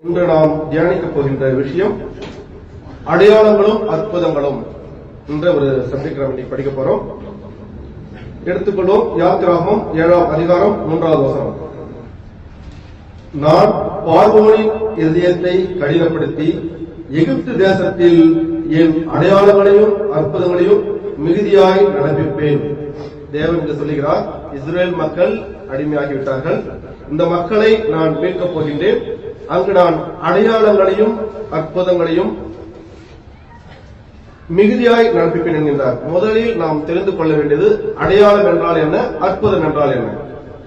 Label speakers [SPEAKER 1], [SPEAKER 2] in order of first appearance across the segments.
[SPEAKER 1] இன்று நாம் தியானிக்கப் போகின்ற விஷயம் அடையாளங்களும் அற்புதங்களும் என்ற ஒரு சப்ஜெக்ட் நாம் படிக்க போறோம். எடுத்துக்கொள்வோம். யாத்திராகமம் 7ஆம் அதிகாரம் 3வது வசனம். நான் பார்வோனின் இதயத்தை கடினப்படுத்தி எகிப்து தேசத்தில் என் அடையாளங்களையும் அற்புதங்களையும் மிகுதியாய் நடப்பிப்பேன். தேவன் என்று சொல்லுகிறார். இஸ்ரேல் மக்கள் அடிமையாகிவிட்டார்கள். இந்த மக்களை நான் மீட்கப் போகின்றேன். அங்கு நான் அடையாளங்களையும் அற்புதங்களையும் மிகுதியாய் நடப்பிப்பேன் என்கின்றார். முதலில் நாம் தெரிந்து கொள்ள வேண்டியது அடையாளம் என்றால் என்ன, அற்புதம் என்றால் என்ன.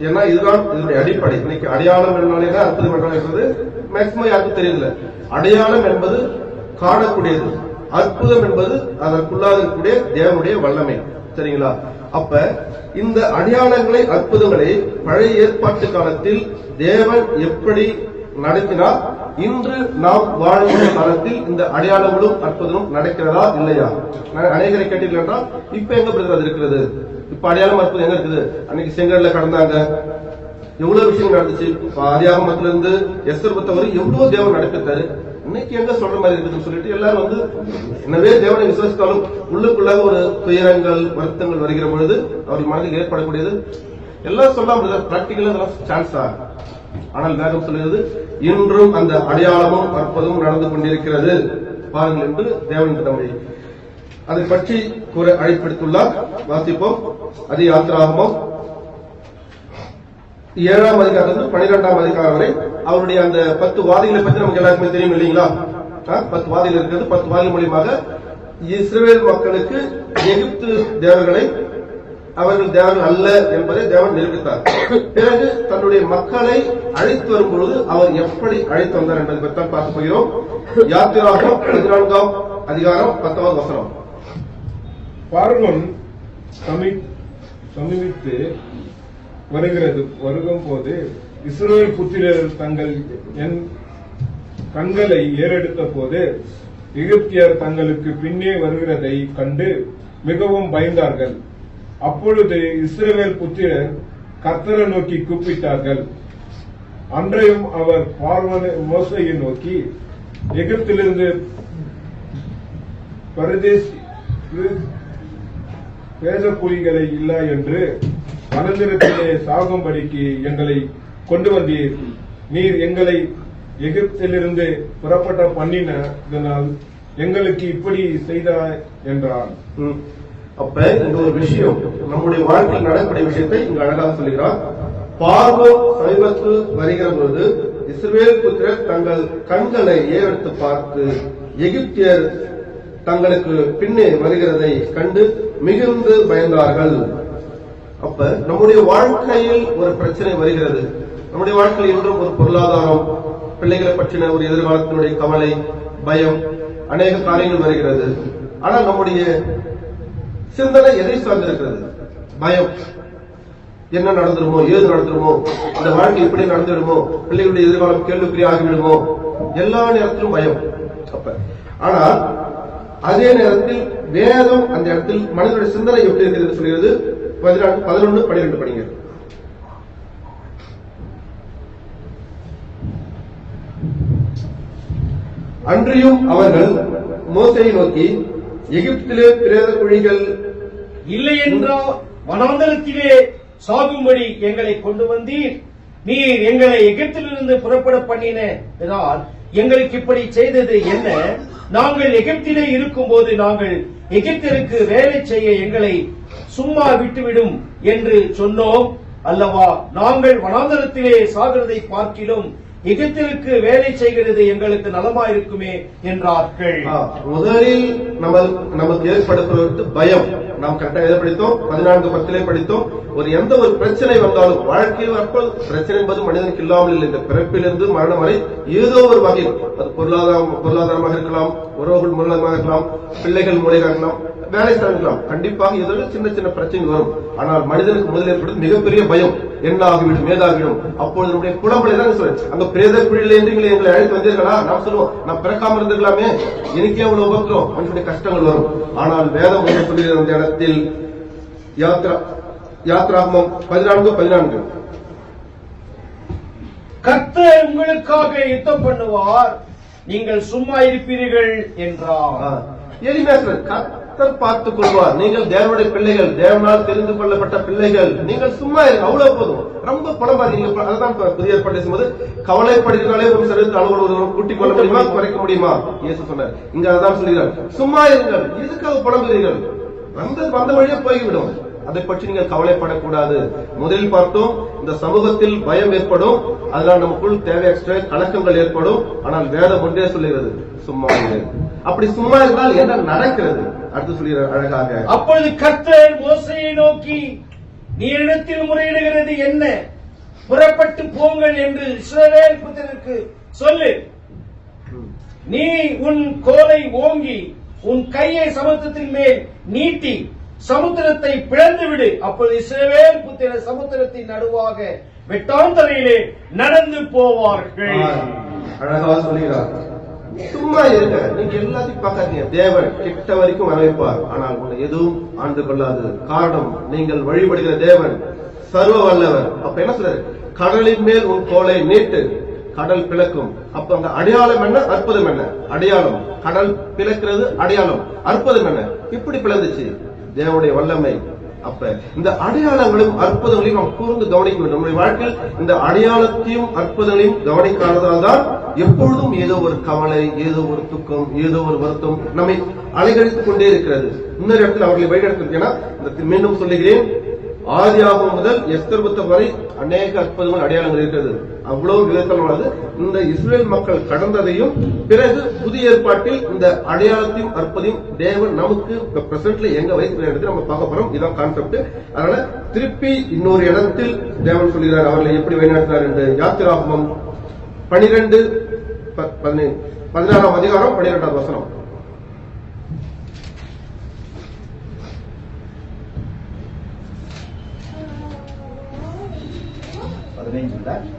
[SPEAKER 1] ஏன்னா இதுதான் இதனுடைய அடிப்படை. இன்னைக்கு அடையாளம் என்றால் என்ன, அற்புதம் என்றால் என்பது மேக்சிமம் யாருக்கும் தெரியல. அடையாளம் என்பது காணக்கூடியது, அற்புதம் என்பது அதற்குள்ளாக இருக்கக்கூடிய தேவனுடைய வல்லமை. சரிங்களா? அப்ப இந்த அடையாளங்களை அற்புதங்களை பழைய ஏற்பாட்டு காலத்தில் தேவன் எப்படி நடத்தினார், இன்று நாம் வாழ்கிற காலத்தில் இந்த அடையாளங்களும் அற்புதமும் நடக்கிறதா இல்லையா? அநேகரை கேட்டீர்கள் என்றால் இப்ப எங்க பிரதர் இருக்கிறது? இப்ப அடையாளம் அற்புதம் எங்க இருக்குது? அன்னைக்கு செங்கல்ல கடந்தாங்க, எவ்வளவு விஷயம் நடந்துச்சு. ஆதியாகமத்திலிருந்து எஸ்தர் புத்தகம் எவ்வளவு தேவன் நடப்பித்தாரு. இன்னைக்கு எங்க சொல்ற மாதிரி இருக்குதுன்னு சொல்லிட்டு எல்லாரும் வந்து எனவே தேவனை விசுவாசித்தாலும் உள்ளுக்குள்ளாக ஒரு துயரங்கள் வருத்தங்கள் வருகிற பொழுது அவர்கள் மனதில் ஏற்படக்கூடியது எல்லாம் சொல்லாம பிராக்டிகலா சான்ஸா. ஆனால் வேதம் சொல்கிறது இன்றும் அந்த அடையாளமும் அற்புதமும் நடந்து கொண்டிருக்கிறது பாருங்கள் என்று தேவன் நம்மை அதை பற்றி கூற அழைப்படுத்தியுள்ளார். வாசிப்போம். அது யாத்திராகமம் 7ஆம் அதிகாரத்திலிருந்து 12ஆம் அதிகாரம் வரை அவருடைய அந்த 10 வாதிகளை பற்றி நமக்கு எல்லாருக்குமே தெரியும் இல்லைங்களா? 10 வாதிகள் இருக்கிறது. 10 வாதிகள் மூலியமாக இஸ்ரவேல் மக்களுக்கு எகிப்து தேவர்களை அவர்கள் தேவர்கள் அல்ல என்பதை தேவன் நிரூபித்தார். பிறகு தன்னுடைய மக்களை அழைத்து வரும் பொழுது அவர் எப்படி அழைத்து வந்தார் என்பதை பற்றி பார்த்து போகிறோம். யாத்திராகமம் 14ஆம் அதிகாரம் 10வது வசனம்.
[SPEAKER 2] பார்வோன் சமீபித்து வருகும் போது இஸ்ரவேல் புத்திரர் தங்கள் என் கண்களை ஏறெடுத்த போது எகிப்தியர் தங்களுக்கு பின்னே வருகிறதை கண்டு மிகவும் பயந்தார்கள். அப்பொழுது இஸ்ரவேல் புத்திரர் கர்த்தரை நோக்கி கூப்பிட்டார்கள். அன்றையும் அவர் பார்வோனை மோசேயை நோக்கி எகிப்திலிருந்து பேசப்புலிகளை இல்லை என்று வனந்திரத்திலே சாகும்படிக்கு எங்களை கொண்டு வந்தீர். நீர் எங்களை எகிப்திலிருந்து புறப்பட்ட பண்ணினால் எங்களுக்கு இப்படி செய்தாய் என்றார்.
[SPEAKER 1] அப்ப இந்த ஒரு விஷயம் நம்முடைய வாழ்க்கையில் நடக்கக்கூடிய விஷயத்தை இங்கு அழகாக சொல்கிறார். பார்வோன் சமீபத்து வருகிற பொழுது இஸ்ரவேல் புத்திரர் தங்கள் கண்களை ஏறெடுத்து பார்த்து எகிப்தியர் தங்களுக்கு பின்னே வருகிறதை கண்டு மிகுந்து பயந்தார்கள். அப்ப நம்முடைய வாழ்க்கையில் ஒரு பிரச்சனை வருகிறது. நம்முடைய வாழ்க்கையில் இன்றும் ஒரு பொருளாதாரம், பிள்ளைகளை பற்றின ஒரு எதிர்காலத்தினுடைய கவலை, பயம், அநேக காரியங்கள் வருகிறது. ஆனால் நம்முடைய சிந்தனை எதை சார்ந்திருக்கிறது? பயம். என்ன நடந்துருமோ, ஏது நடந்துருமோ, அந்த வாழ்க்கை இப்படி நடந்துவிடுமோ, பிள்ளைகளுடைய எதிர்காலம் கேள்விக்குறி ஆகிவிடுமோ, எல்லா நேரத்திலும் பயம். அப்ப ஆனால் அதே நேரத்தில் வேதம் அந்த இடத்தில் மனிதனுடைய சிந்தனை எப்படி இருக்கிறது சொல்கிறது. 11, 12 படிங்க. அன்றியும் அவர்கள் மோசேயை நோக்கி எகிப்திலே பிரேத குழிகள்
[SPEAKER 3] இல்லை என்றோ வனாந்தரத்திலே சாகும்படி எங்களை கொண்டு வந்தீர். நீர் எங்களை எகிப்திலிருந்து புறப்பட பண்ணினால் எங்களுக்கு இப்படி செய்தது என்ன? நாங்கள் எகிப்திலே இருக்கும் போது நாங்கள் எகிப்திற்கு வேலை செய்ய எங்களை சும்மா விட்டுவிடும் என்று சொன்னோம் அல்லவா? நாங்கள் வனாந்தரத்திலே சாகிறதை பார்க்கிலும் எகிப்திற்கு வேலை செய்கிறது எங்களுக்கு நலமாயிருக்குமே என்றார்கள்.
[SPEAKER 1] முதலில் நமக்கு ஏற்படுத்துவது பயம். நாம் கரெக்டாக எதை படித்தோம்? 14:10 படித்தோம். எந்த ஒரு பிரச்சனை வந்தாலும் வாழ்க்கையில் பிரச்சனை என்பது மனிதனுக்கு இல்லாமல் இல்லை. இந்த பிறப்பிலிருந்து மரணம் வரை ஏதோ ஒரு வகையில் அது பொருளாதாரமாக இருக்கலாம், உறவுகள் மூலமாக இருக்கலாம், பிள்ளைகள் மூலமாக இருக்கலாம், வேலை சார்ந்திருக்கலாம். கண்டிப்பாக ஏதோ சின்ன சின்ன பிரச்சனை வரும். ஆனால் மனிதனுக்கு முதலில் ஏற்படுவது மிகப்பெரிய பயம். என்ன ஆகிவிடும், ஏதாகிவிடும். அப்பொழுது நம்முடைய குழம்புல தான் சொல்றேன், அங்க பிரேத குழியில என்று எங்களை அழைத்து வந்தீர்களா? நாம் சொல்லுவோம், நான் பிறக்காம இருந்திருக்கலாமே, எனக்கே அவ்வளவு உபத்திரம், மனுஷனுடைய கஷ்டங்கள் வரும். ஆனால் வேதம் சொல்லுகிற அந்த இடத்தில் யாத்திராகமம் 14:14
[SPEAKER 3] கர்த்தர் உங்களுக்காக யுத்தம் பண்ணுவார், நீங்கள் சும்மா இருப்பீர்கள் என்றார்.
[SPEAKER 1] எளிமையா கர்த்தர் பார்த்துக் கொள்வார். நீங்கள் தேவனுடைய பிள்ளைகள், தேவனால் தெரிந்து கொள்ளப்பட்ட பிள்ளைகள், நீங்கள் சும்மா இருங்க, அவ்வளவு போதும். ரொம்ப புலம்பாதீங்க. அதுதான் புதிய ஏற்பாடு பேசும்போது கவலைப்படுகிறனாலே ஒரு சரீரத்தை அளவோடு கூட்டிக் கொள்ள முடியுமா, குறைக்க முடியுமா இயேசு சொன்னார். இங்க அதான் சொல்கிறார், சும்மா இருங்கள். எதுக்காக புலம்புகிறீர்கள்? வந்த வழியே போய்விடும். அதை பற்றி நீங்கள் கவலைப்படக்கூடாது. முதலில் பார்த்தோம், இந்த சமூகத்தில் பயம் ஏற்படும், அதனால் நமக்குள் தேவையற்ற கலக்கங்கள் ஏற்படும். ஆனால் வேதம் ஒன்றே சொல்லுகிறது, சும்மா இரு. அப்படி சும்மா இருந்தால் என்ன நடக்கிறது? அடுத்து சொல்கிறார் அழகாக,
[SPEAKER 3] அப்பொழுது கர்த்தர் மோசேயை நோக்கி, நீ இடத்தில் முறையிடுகிறது என்ன? புறப்பட்டு போங்கள் என்று இஸ்ரவேல் புத்திரருக்கு சொல்லு. நீ உன் கோலை ஓங்கி உன் கையை சமுத்திரத்தின் மேல் நீட்டி சமுத்திரத்தை பிளந்து விடு. அப்பொழுது இஸ்ரவேல் புத்திரர் சமுத்திரத்தின் நடுவாக வெட்டாந்தரையிலே நடந்து போவார்கள்.
[SPEAKER 1] அழகா சொல்கிறார், சும்மா இருங்க. நீங்க எல்லாத்தையும் பார்க்காதீங்க. தேவன் கிட்ட வரைக்கும் வரவேற்பார், ஆனால் உங்களை எதுவும் ஆண்டு கொள்ளாது. காரணம், நீங்கள் வழிபடுகிற தேவன் சர்வ வல்லவர். அப்ப என்ன சொல்றாரு? கடலின் மேல் உன் கோலை நீட்டு, கடல் பிளக்கும். அப்ப அந்த அடையாளம் என்ன, அற்புதம் என்ன? அடையாளம், கடல் பிளக்கிறது அடையாளம், அற்புதம் என்ன? இப்படி பிளந்துச்சு தேவனுடைய வல்லமை. அப்ப இந்த அடையாளங்களும் அற்புதங்களையும் நாம் கூர்ந்து கவனிக்க வேண்டும். நம்முடைய வாழ்க்கையில் இந்த அடையாளத்தையும் அற்புதங்களையும் கவனிக்காததால் தான் எப்பொழுதும் ஏதோ ஒரு கவலை, ஏதோ ஒரு துக்கம், ஏதோ ஒரு வருத்தம் நம்மை அலைகழித்துக் கொண்டே இருக்கிறது. இன்னொரு இடத்தில் அவர்களை வழிநடத்தும். மீண்டும் சொல்லுகிறேன், ஆதியாகமம் முதல் எஸ்தர் புத்தகம் வரை அநேக அற்புதங்கள் அடையாளங்கள் இருக்கிறது. அவ்வளவு விதத்தானது இந்த இஸ்ரேல் மக்கள் கடந்ததையும், பிறகு புதிய ஏற்பாட்டில் இந்த அடையாளத்தையும் அற்புதம் தேவன் நமக்கு பிரசன்ட்ல எங்க வைத்து நம்ம பார்க்க போறோம். இதான் கான்செப்ட். அதனால திருப்பி இன்னொரு இடத்தில் தேவன் சொல்கிறார் அவர்களை எப்படி வழிநடத்தினார் என்று. யாத்திராகமம் 16 அதிகாரம் 12 வசனம்.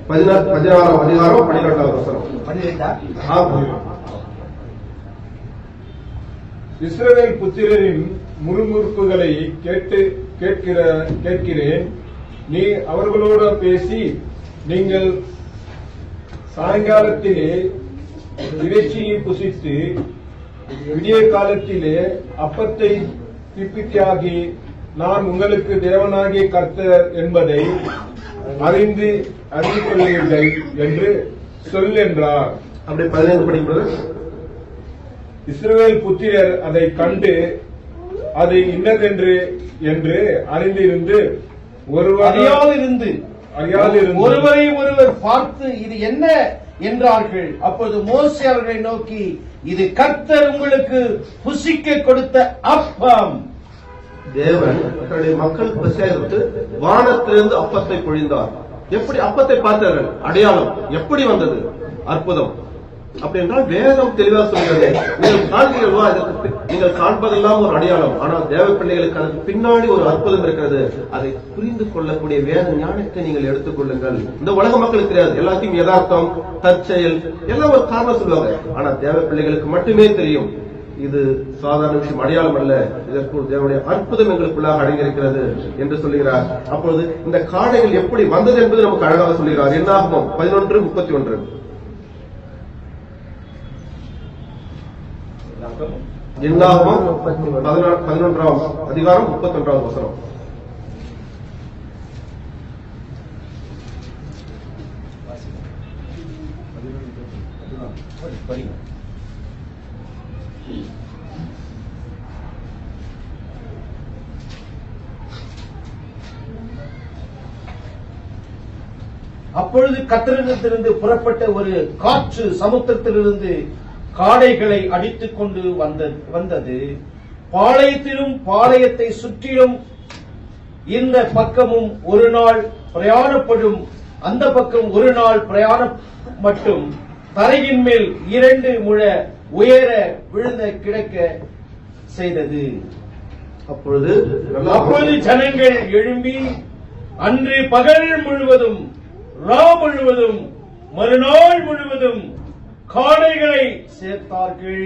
[SPEAKER 1] 16 அதிகாரம் 12 வசனம்.
[SPEAKER 2] இஸ்ரவேல் புத்திரரின் முறுமுறுப்புகளை கேட்கிறேன். நீ அவர்களோடு பேசி, நீங்கள் சாயங்காலத்திலே இறைச்சியை புசித்து விடிய காலத்திலே அப்பத்தை திப்பித்தாகி, நான் உங்களுக்கு தேவனாகிய கர்த்தர் என்பதை அறிந்து கொள்ளுங்கள் என்று சொல் என்றார்.
[SPEAKER 1] அப்படி 15 படிக்கிறது.
[SPEAKER 2] இஸ்ரவேல் புத்திரர் அதை கண்டு அது இன்னதென்று என்று அறிந்திருந்து
[SPEAKER 3] ஒருவரை ஒருவர் பார்த்து இது என்ன என்றார்கள். அப்பொழுது மோசே அவர்களை நோக்கி, இது கர்த்தர் உங்களுக்கு புசிக்க கொடுத்த அப்பம்.
[SPEAKER 1] தேவன் தன்னுடைய மக்கள் பசியாயிருந்து வானத்திலிருந்து அப்பத்தை பொழிந்தார். எப்படி அப்பத்தை பார்த்தார்கள்? அடையாளம் எப்படி வந்தது? அற்புதம். அப்படி என்றால் வேதம் தெளிவாக சொல்கிறது. நீங்கள் காண்கிறீர்களா, நீங்கள் காண்பதெல்லாம் ஒரு அடையாளம். ஆனால் தேவ பிள்ளைகளுக்கு அதற்கு பின்னாடி ஒரு அற்புதம் இருக்கிறது. அதை புரிந்து கொள்ளக்கூடிய வேத ஞானத்தை நீங்கள் எடுத்துக் கொள்ளுங்கள். இந்த உலக மக்களுக்கு தெரியாது. எல்லாத்தையும் யதார்த்தம், தற்செயல் எல்லாம் ஒரு காரணம் சொல்லுவாங்க. ஆனா தேவ பிள்ளைகளுக்கு மட்டுமே தெரியும். இது சாதாரண விஷயம், அடையாளம் அல்ல. இதற்குள் தேவனுடைய அற்புதம் எங்களுக்குள்ளாக அடங்கியிருக்கிறது என்று சொல்லுகிறார். அப்பொழுது இந்த காடைகள் எப்படி வந்தது என்பது நமக்கு அழகாக சொல்லுகிறார். என்னாகமம் 11:31. என்னாகமம் 11 அதிகாரம் 31 வசனம்.
[SPEAKER 3] அப்பொழுது கர்த்தரிடத்திலிருந்து புறப்பட்ட ஒரு காற்று சமுத்திரத்திலிருந்து காடைகளை அடித்துக் கொண்டு வந்தது. பாளையத்திலும் பாளையத்தை சுற்றிலும் இந்த பக்கமும் ஒரு நாள் பிரயாணப்படும், அந்த பக்கம் ஒரு நாள் பிரயாணம் மட்டும் தரையின் மேல் 2 முழ உயர விழுந்த கிடக்க செய்தது. அப்பொழுது ஜனங்கள் எழும்பி அன்று பகல் முழுவதும் ரா முழுவதும் மறுநாள் முழுவதும் காடைகளை சேர்த்தார்கள்.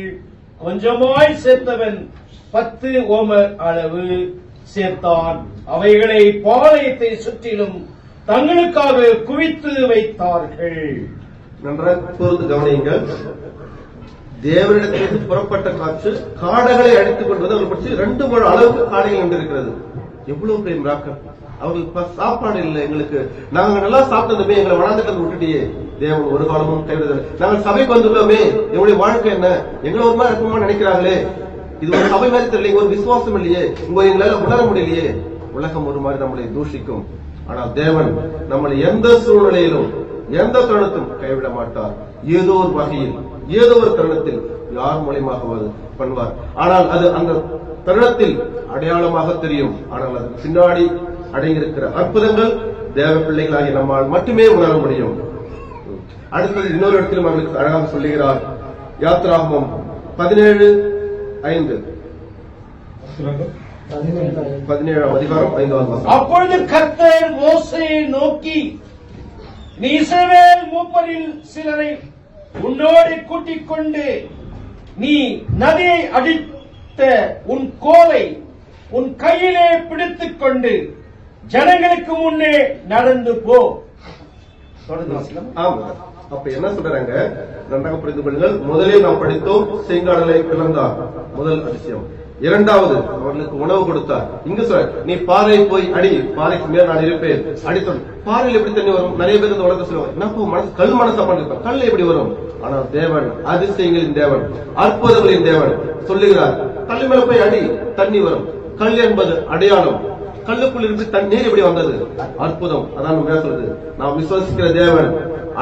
[SPEAKER 3] கொஞ்சமாய் சேர்த்தவன் 10 ஓமர் அளவு சேர்த்தான். அவைகளை பாளையத்தை சுற்றிலும் தங்களுக்காக குவித்து வைத்தார்கள்.
[SPEAKER 1] நன்றாக கூர்ந்து கவனியுங்கள். தேவனிடத்திலிருந்து புறப்பட்ட காற்று காடைகளை அடித்துக் கொண்டு வந்து அவர்கள் பற்றி 2 முழ அளவுக்கு காடைகள் கொண்டிருக்கிறது. எவ்வளவு பெரிய மிராக்கள்! அவர்களுக்கு சாப்பாடு இல்லை. எங்களுக்கு நாங்க நல்லா சாப்பிட்டதுமே எங்களை வளர்ந்துட்டு விட்டுட்டியே. தேவன் ஒரு காலமும் கைவிடுதல். நாங்கள் சபைக்கு வந்துள்ளோமே, எங்களுடைய வாழ்க்கை என்ன? எங்களை ஒரு மாதிரி இருக்குமா நினைக்கிறாங்களே. இது ஒரு சபை மாதிரி தெரியல, ஒரு விசுவாசம் இல்லையே, உங்க எங்களால உணர முடியலையே. உலகம் ஒரு மாதிரி நம்மளை தூஷிக்கும். ஆனால் தேவன் நம்மளை எந்த சூழ்நிலையிலும் எந்த தருணத்திலும் கைவிட மாட்டார். ஏதோ ஒரு வகையில் ஏதோ ஒரு தருணத்தில் யார் மூலியமாக பண்ணுவார். ஆனால் அது அந்த தருணத்தில் அடையாளமாக தெரியும். ஆனால் அது பின்னாடி அடங்கியிருக்கிற அற்புதங்கள் தேவ பிள்ளைகளாகி நம்மால் மட்டுமே உணர முடியும். அடுத்தது இன்னொரு இடத்திலும் அவர்களுக்கு அழகாக சொல்லுகிறார். யாத்ராகமம் 17:5. 17ஆம் அதிகாரம் 5ஆம் வசனம்.
[SPEAKER 3] அப்பொழுது கர்த்தர் மோசேயை நோக்கி, நீ இஸ்ரவேல் மூப்பரில் சிலரை உன்னோடு கூட்டிக் கொண்டு நீ நதியை அடித்த உன் கோலை உன் கையிலே பிடித்துக் கொண்டு ஜனங்களுக்கு முன்னே நடந்து போ. தொடர்ந்து வாசிக்கலாம்.
[SPEAKER 1] ஆமா, அப்ப என்ன சொல்றாங்க நன்றாக புரிந்து கொள்ளுங்கள். முதலில் நாம் படித்தோம், செங்காடலை பிளந்தார், முதல் அதிசயம். இரண்டாவது, அவர்களுக்கு உணவு கொடுத்தார். இங்க சொல்ற, நீ பாறை போய் அடி, பாறைக்கு மேல் நான் இருப்பேன் அடித்தோம். பாறையில் எப்படி தண்ணி வரும்? நிறைய பேர் இந்த உலகத்தை சொல்லுவாங்க, என்ன மனசு கல் மனசா பண்ணிருப்பாங்க, கல் எப்படி வரும்? ஆனால் தேவன் அதிசயங்களின் தேவன், அற்புதங்களின் தேவன் சொல்லுகிறார், கல் மேல போய் அடி, தண்ணி வரும். கல் என்பது அடையாளம். கல்லுக்குள் இருந்து தண்ணீர் எப்படி வந்தது? அற்புதம். அதான் சொல்றது, நாம் விசுவாசிக்கிற தேவன்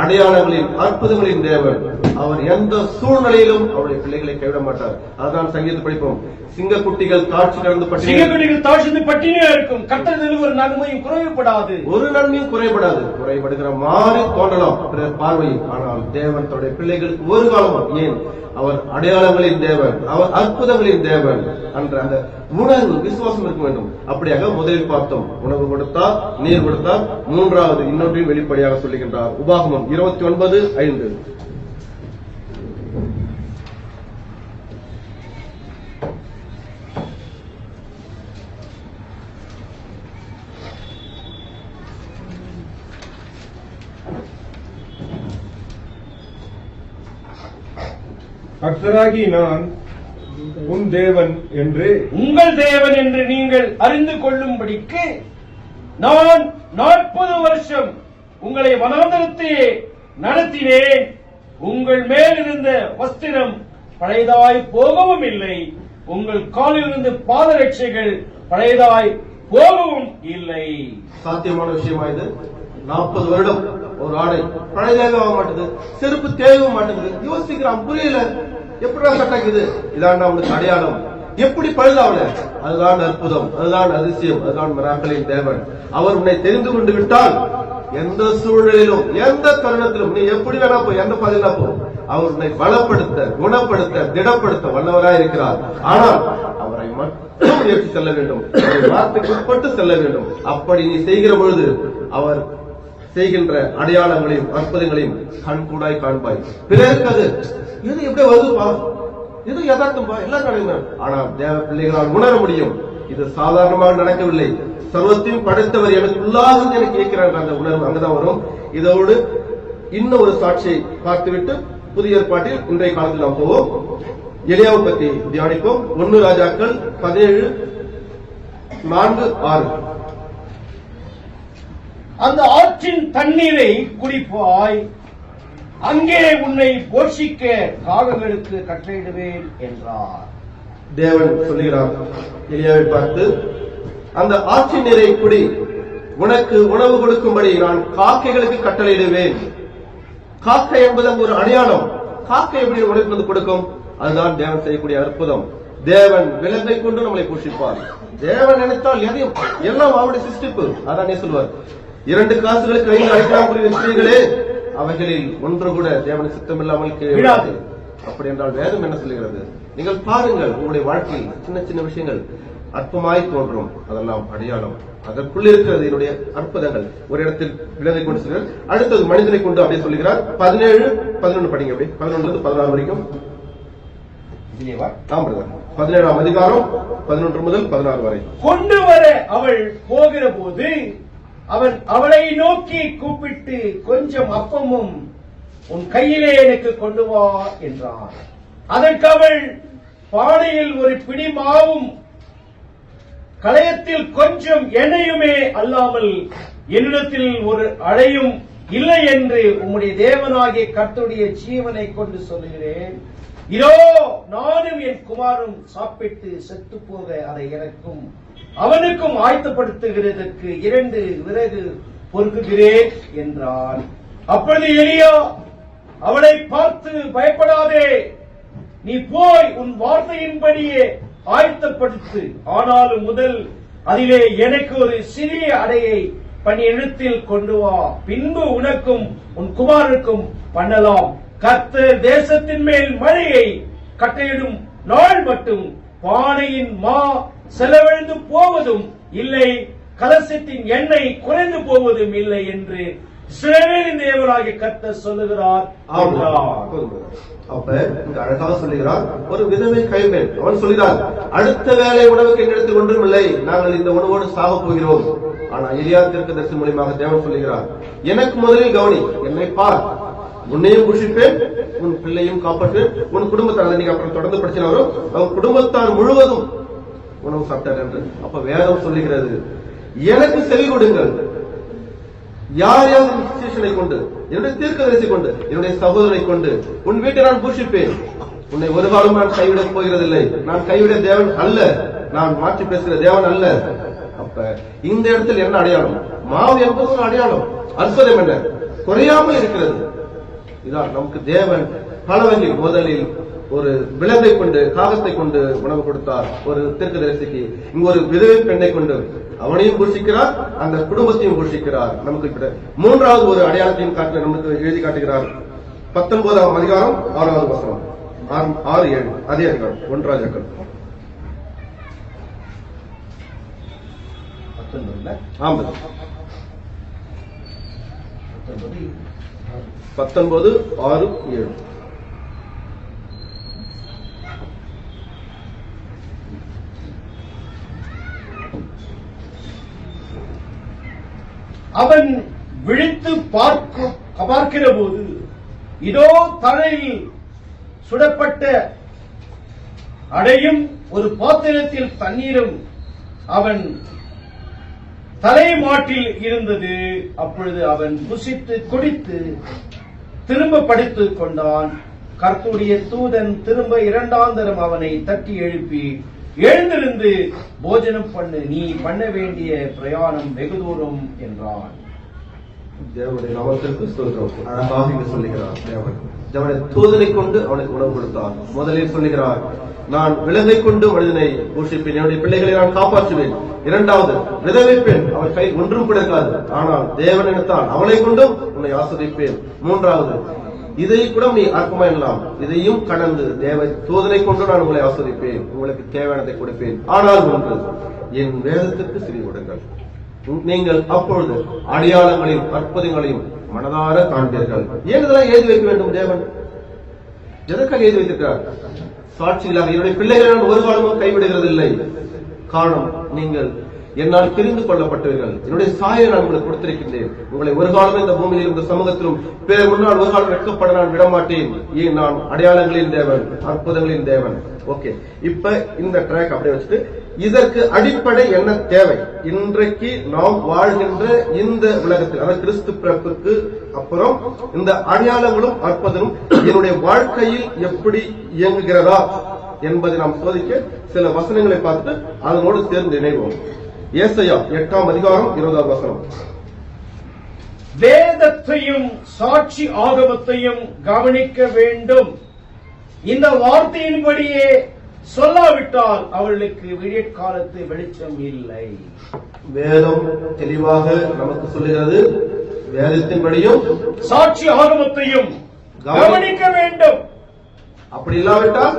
[SPEAKER 1] அடையாளங்களின் அற்புதங்களின் தேவன். அவர் எந்த சூழ்நிலையிலும் அவருடைய பிள்ளைகளை கைவிட மாட்டார். அதான் சங்கீதத்தை படிப்போம், சிங்கக்குட்டிகள் தாழ்ச்சி கடந்து
[SPEAKER 3] பட்டினியா இருக்கும், கர்த்தரில் ஒரு நன்மையும் குறைவுபடாது,
[SPEAKER 1] ஒரு நன்மையும் குறைபடாது. குறைபடுகிற மாதிரி தோன்றலாம் பார்வையில், ஆனால் தேவன் தன்னுடைய பிள்ளைகளுக்கு ஒரு காலமும், ஏன் அவர் அடையாளங்களின் தேவன், அவர் அற்புதங்களின் தேவன் என்ற அந்த உணர்வு விசுவாசம் இருக்க வேண்டும். அப்படியாக முதலில் பார்த்தோம், உணவு கொடுத்தார், நீர் கொடுத்தார். மூன்றாவது இன்னொன்றையும் வெளிப்படையாக சொல்லுகின்றார். உபாகமம் 29:5.
[SPEAKER 2] கர்த்தராகி நான் உன் தேவன் என்று
[SPEAKER 3] உங்கள் தேவன் என்று நீங்கள் அறிந்து கொள்ளும்படிக்கு நான் 40 வருஷம் உங்களை வனாந்தரத்திலே நடத்தினேன். உங்கள் மேல் இருந்த வஸ்திரம் பழையதாய் போகவும் இல்லை, உங்கள் காலில் இருந்து பாதரட்சைகள் பழையதாய் போகவும் இல்லை.
[SPEAKER 1] சாத்தியமான விஷயமா இது? 40 வருடம் ஒரு ஆடை பழையதாக ஆக மாட்டேது, செருப்பு தேவையும் மாட்டேங்குது. யோசிக்கிறான், புரியல, எப்படி கட்டாக்குது? இதான் அவனுக்கு அடையாளம். எப்படி பழுதாவல? அதுதான் அற்புதம், அதுதான் அதிசயம், அதுதான் மிராக்களின் தேவன். அவர் உன்னை தெரிந்து கொண்டு விட்டால் எந்த சூழலிலும் எந்த தருணத்திலும் நீ எப்படி வேணா போ, எந்த பதிலா போ, அவர் உன்னை பலப்படுத்த, குணப்படுத்த, திடப்படுத்த வல்லவராய் இருக்கிறார். ஆனால் அவரை மட்டும் முயற்சி செல்ல வேண்டும், வார்த்தைக்கு உட்பட்டு செல்ல வேண்டும். அப்படி நீ செய்கிற பொழுது அவர் செய்கின்ற அடையாளங்களையும் அற்புதங்களையும் கண்கூடாய் காண்பாய். பிறருக்கு அது இது எப்படி வருதுப்பா, இது யதார்த்தம்பா, எல்லாம் நடக்கும். ஆனால் தேவ பிள்ளைகளால் உணர முடியும், இது சாதாரணமாக நடக்கவில்லை. சர்வத்தையும் படைத்தவர் எனக்கு உள்ளாக எனக்கு கேட்கிறார், அந்த உணர்வு அங்கதான் வரும். இதோடு இன்னும் ஒரு சாட்சியை பார்த்துவிட்டு புதிய ஏற்பாட்டில் இன்றைய காலத்தில் நாம் போவோம். எலியாவை பற்றி தியானிப்போம். 1 ராஜாக்கள் 17:4-6.
[SPEAKER 3] அந்த ஆற்றின் தண்ணீரை குடிப்பாய், அங்கே உன்னை போஷிக்க காகங்களுக்கு கட்டளையிடுவேன் என்றார்.
[SPEAKER 1] தேவன் சொல்லுகிறார் எலியாவை பார்த்து, அந்த ஆற்றின் நீரை குடி, உனக்கு உணவு கொடுக்கும்படி நான் காக்கைகளுக்கு கட்டளையிடுவேன். காக்கை என்பது ஒரு அடையாளம். காக்கை எப்படி உனக்கு வந்து கொடுக்கும்? அதுதான் தேவன் செய்யக்கூடிய அற்புதம். தேவன் விலங்கை கொண்டு நம்மளை போஷிப்பார். தேவன் நினைத்தால் எதையும், எல்லாம் அவருடைய சிருஷ்டிப்பு. அதான் சொல்லுவார், 2 காசுகளுக்கு 5 அழைக்கக்கூடிய ஸ்திரீகளே, அவைகளில் ஒன்று கூட தேவனை சித்தம் இல்லாமல் விடாது. அப்படி என்றால் வேதம் என்ன சொல்லுகிறது? நீங்கள் பாருங்கள், உங்களுடைய வாழ்க்கையில் சின்ன சின்ன விஷயங்கள் அற்பமாய் தோன்றும், அதெல்லாம் அடையாளம். அதற்குள் இருக்கிறது என்னுடைய அற்புதங்கள். ஒரு இடத்தில் விலங்கை கொண்டு சொல்கிறார், அடுத்தது மனிதனை கொண்டு அப்படியே சொல்லுகிறார். 17-11 படிங்க, அப்படியே 11-16 வரைக்கும். 17ஆம் அதிகாரம் 11 முதல் 16 வரை.
[SPEAKER 3] கொண்டு வர அவள் போகிற போது அவன் அவளை நோக்கி கூப்பிட்டு, கொஞ்சம் அப்பமும் உன் கையிலே எனக்கு கொண்டு வா என்றான். அதற்கு அவள், பானையில் ஒரு பிடி மாவும் கலயத்தில் கொஞ்சம் எண்ணெயுமே அல்லாமல் என்னிடத்தில் ஒரு அடையும் இல்லை என்று உம்முடைய தேவனாகிய கர்த்தருடைய ஜீவனை கொண்டு சொல்லுகிறேன். இதோ நானும் என் குமாரும் சாப்பிட்டு செத்து போக அதை எனக்கும் அவனுக்கும் ஆயத்தப்படுத்துகிறதற்கு 2 விறகு பொறுக்குகிறேன் என்றான். அப்பொழுது எலியா அவளை பார்த்து, பயப்படாதே, நீ போய் உன் வார்த்தையின்படியே ஆயத்தப்படுத்து. ஆனாலும் முதல் அதிலே எனக்கு ஒரு சிறிய அடையை பனி எழுத்தில் கொண்டு வா, பின்பு உனக்கும் உன் குமாரனுக்கும் பண்ணலாம். கர்த்தர் தேசத்தின் மேல் மழையை கட்டளையிடும் நாள் மட்டும் பானையின் மா செலவழிந்து போவதும் இல்லை, கலசத்தின் எண்ணெய் குறைந்து போவதும் இல்லை என்று இஸ்ரவேலின் தேவனாகிய கர்த்தர் சொல்லுகிறார்.
[SPEAKER 1] அப்ப இங்க அழகாக சொல்லுகிறார், ஒரு விதவை கைம்பெண். அவன் சொல்கிறார், அடுத்த வேலை உணவுக்கு எங்களிடத்தில் ஒன்றும் இல்லை, நாங்கள் இந்த உணவோடு சாக போகிறோம். ஆனா எலியா தீர்க்கதரிசி மூலமாக தேவன் சொல்லுகிறார், எனக்கு முதலில் கவனி, என்னை பார், உன்னையும் புஷிப்பேன், உன் பிள்ளையும் காப்பாற்றுவேன், உன் குடும்பத்தார். நீங்க அப்புறம் தொடர்ந்து படிச்சுனா வரும், அவன் குடும்பத்தார் முழுவதும் உணவு சாப்பிட்டார் என்று. அப்ப வேதம் சொல்லுகிறது, எனக்கு செவி கொடுங்கள், யார் யார் விசேஷனை கொண்டு, என்னுடைய தீர்க்கதரிசி கொண்டு, என்னுடைய சகோதரனை கொண்டு உன் வீட்டை நான் பூஷிப்பேன். உன்னை ஒரு காலம் நான் கைவிடப் போகிறதில்லை. நான் கைவிட தேவன் அல்ல, நான் மாற்றி பேசுகிற தேவன் அல்ல. அப்ப இந்த இடத்தில் என்ன அடையாளம்? மாவு என்பது ஒரு அடையாளம். அற்புதம் என்ன? குறையாமல் இருக்கிறது. இதான் நமக்கு தேவன் பலவகையில் முதலில் ஒரு விலங்கை கொண்டு, காகத்தை கொண்டு உணவு கொடுத்தார் ஒரு தீர்க்கதரிசிக்கு. இங்கு ஒரு விதவை பெண்ணை கொண்டு அவனையும் போஷிக்கிறார், அந்த குடும்பத்தையும் போஷிக்கிறார். நமக்கு மூன்றாவது ஒரு அடையாளத்தையும் காட்ட நமக்கு எழுதி காட்டுகிறார். 19ஆம் அதிகாரம் 6வது வசனம், 6-7 அதே அதிகாரம் 1 ராஜாக்கள் 19:6-7.
[SPEAKER 3] அவன் விழித்து பார்க்கிற போது, இதோ தலையில் சுடப்பட்ட அடையும் ஒரு பாத்திரத்தில் தண்ணீரும் அவன் தலைமாட்டில் இருந்தது. அப்பொழுது அவன் புசித்து குடித்து திரும்ப படுத்துக் கொண்டான். கர்த்தருடைய தூதன் திரும்ப 2ஆம் தரம் அவனை தட்டி எழுப்பி, எழுந்திருந்து போஜனம் பண்ணு, நீ பண்ண வேண்டிய பிரயாணம் வெகு தூரம் என்றான்.
[SPEAKER 1] தேவனுடைய நாமத்திற்கு ஸ்தோத்திரம். அழகாக இங்கு சொல்லுகிறார் தேவன். தேவனுடைய தூதனை கொண்டு அவனுக்கு உணவு கொடுத்தார். முதலில் சொல்லுகிறார், நான் விலங்கை கொண்டு மனிதனை போஷிப்பேன், என்னுடைய பிள்ளைகளை நான் காப்பாற்றுவேன். 2வது, விதவை பெண், அவள் கை ஒன்றும் கூட இருக்காது, ஆனால் தேவன் நினைத்தால் அவளை கொண்டும் உன்னை ஆஸ்வதிப்பேன். 3வது, இதை கூட நீ அற்பமா எண்ணலாம், இதையும் கடந்து தேவ தூதனை கொண்டு நான் உங்களை ஆஸ்வதிப்பேன், உங்களுக்கு தேவையானதை கொடுப்பேன். ஆனால் ஒன்று, என் வேதத்திற்கு செவி கொடுங்கள், நீங்கள் அப்பொழுது அடையாளங்களையும் அற்புதங்களையும் மனதார காண்பீர்கள். ஏன் இதெல்லாம் எழுதி வைக்க வேண்டும் தேவன்? எதற்காக எழுதி வைத்திருக்கிறார்? சாட்சிகளாக என்னுடைய பிள்ளைகளை நான் ஒரு காலமும் கைவிடுகிறதில்லை. காரணம், நீங்கள் என்னால் பிரிந்து கொள்ளப்பட்டவர்கள், என்னுடைய சாயை நான் உங்களுக்கு கொடுத்திருக்கின்றேன். உங்களை ஒரு காலம் இந்த பூமியில் இந்த சமூகத்திலும் பேர் முன்னால் ஒரு காலம் வெட்கப்பட நான் விடமாட்டேன். ஏன்? நான் அடையாளங்களின் தேவன், அற்புதங்களின் தேவன். ஓகே, இப்ப இந்த ட்ராக் அப்படியே வச்சுட்டு, இதற்கு அடிப்படை என்ன தேவை? இன்றைக்கு நாம் வாழ்கின்ற இந்த உலகத்தில், அதாவது கிறிஸ்து பிறப்புக்கு அப்புறம் இந்த அடையாளங்களும் அற்புதமும் என்னுடைய வாழ்க்கையில் எப்படி இயங்குகிறதா என்பதை நாம் சோதிக்க சில வசனங்களை பார்த்து அதனோடு சேர்ந்து இணைவோம். ஏசாயா 8ஆம் அதிகாரம் 20வது வசனம்.
[SPEAKER 3] வேதத்தையும் சாட்சி ஆகமத்தையும் கவனிக்க வேண்டும், இந்த வார்த்தையின்படியே சொல்லாவிட்டால் அவர்களுக்கு விடியற்காலத்து வெளிச்சம் இல்லை.
[SPEAKER 1] வேதம் தெளிவாக நமக்கு சொல்லுகிறது, வேதத்தின்படியும்
[SPEAKER 3] சாட்சி ஆகமத்தையும் கவனிக்க வேண்டும்.
[SPEAKER 1] அப்படி இல்லாவிட்டால்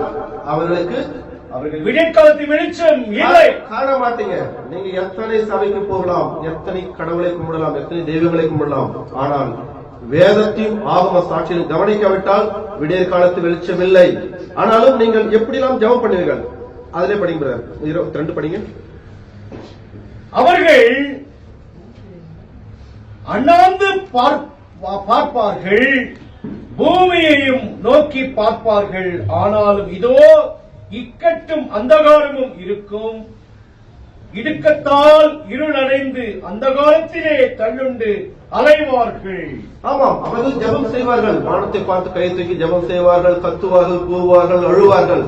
[SPEAKER 1] அவர்கள்
[SPEAKER 3] விடியற்காலத்து வெளிச்சம் இல்லை.
[SPEAKER 1] காண மாட்டீங்க. நீங்க எத்தனை சபைக்கு போகலாம், எத்தனை கடவுளை கும்பிடலாம், எத்தனை தெய்வங்களை கும்பிடலாம், ஆனால் வேதத்தையும் ஆகம சாட்சியும் கவனிக்காவிட்டால் விடியற் காலத்து வெளிச்சம் இல்லை. ஆனாலும் நீங்கள் எப்படிலாம் ஜெபம் பண்ணுவீர்கள்? அதிலே படிங்க, 22 படிங்க.
[SPEAKER 3] அவர்கள் அண்ணாந்து பார்ப்பார்கள், பூமியையும் நோக்கி பார்ப்பார்கள். ஆனாலும் இதோ இக்கட்டும் அந்தகாரமும் இருக்கும். இடுக்கத்தால் இருளடைந்து அந்த காலத்திலே தள்ளுண்டு அலைவார்கள்.
[SPEAKER 1] ஆமாம், அவர்கள் ஜெபம் செய்வார்கள், வானத்தை பார்த்து கை தூக்கி ஜெபம் செய்வார்கள், கத்துவார்கள், கூறுவார்கள், அழுவார்கள்.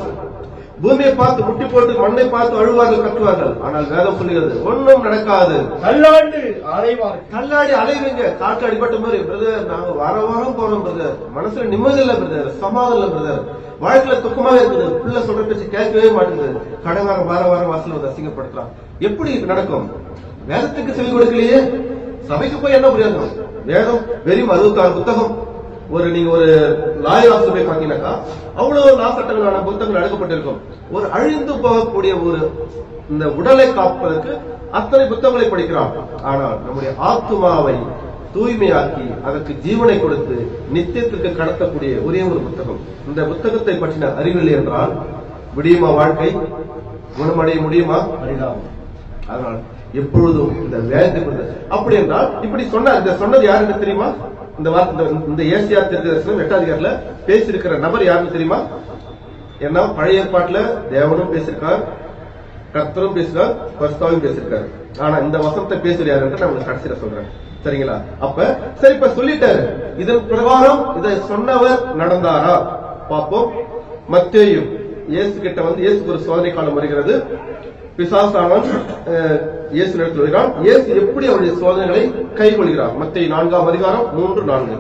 [SPEAKER 1] பூமியை பார்த்து முட்டி போட்டு மண்ணை பார்த்து அழுவார்கள், கட்டுவார்கள். ஆனால் வேதம் சொல்லுகிறது ஒன்றும் நடக்காது.
[SPEAKER 3] தள்ளாண்டு அலைவார்கள்.
[SPEAKER 1] தள்ளாடி அலைவீங்க, காற்று அடிபட்ட மாதிரி. பிரதர், நாங்க வாரம் போறோம் பிரதர், மனசுல நிம்மதி இல்ல பிரதர், சமாதானம் இல்ல பிரதர், வாழ்க்கையில துக்கமாக இருக்குது, பிள்ளை சொல்ற பேச்சு கேட்கவே மாட்டேங்குது, கடங்காரம் வாரம் வாசல் வந்து அசிங்கப்படுத்துறான். எப்படி நடக்கும்? வேதத்துக்கு செவி கொடுக்கலையே, சபைக்கு போய் என்ன பிரயோஜனம்? வேதம் வெறும் 66 புத்தகம். நீங்க ஒரு லாயர் ஆசிரியர் பாத்தீங்கன்னாக்கா அவ்வளவு நாசட்டங்களான புத்தகங்கள் அடக்கப்பட்டிருக்கும். ஒரு அழிந்து போகக்கூடிய இந்த உடலை காப்பதற்கு அத்தனை புத்தகங்களை படிக்கிறான். ஆனால் நம்முடைய ஆத்மாவை தூய்மையாக்கி அதற்கு ஜீவனை கொடுத்து நித்தியத்திற்கு கடத்தக்கூடிய ஒரே ஒரு புத்தகம். இந்த புத்தகத்தை பற்றின அறிவில்லை என்றால் முடியுமா? வாழ்க்கை குணமடைய முடியுமா? அதனால் எப்பொழுதும் இந்த வேதத்தை அப்படி என்றால் இப்படி சொன்னது யாருன்னு தெரியுமா? இந்த ஏசியா தீர்க்கதரிசனம் 8ஆம் அதிகாரத்துல பேசியிருக்கிற நபர் யாருன்னு தெரியுமா? ஏன்னா பழைய ஏற்பாட்டுல தேவனும் பேசியிருக்கார், கர்த்தரும் பேசுறார், பரிசுத்தாவும் பேசியிருக்காரு. ஆனா இந்த வசனத்தை பேசுற யாருன்னு நான் உங்களுக்கு கடைசியில சொல்றேன். சரிங்களா? சரி, இப்ப சொல்லிட்டாரு. இதன் பிரகாரம் இதை சொன்னவர் நடந்தாரா பார்ப்போம். மத்தேயு இயேசு கிட்ட இயேசுக்கு ஒரு சோதனை காலம் வருகிறது. பிசாசானவன் இயேசு நேரத்தில் வருகிறான். இயேசு எப்படி அவருடைய சோதனைகளை கைக்கொள்கிறார்? மத்தேயு 4ஆம் அதிகாரம் 3-4.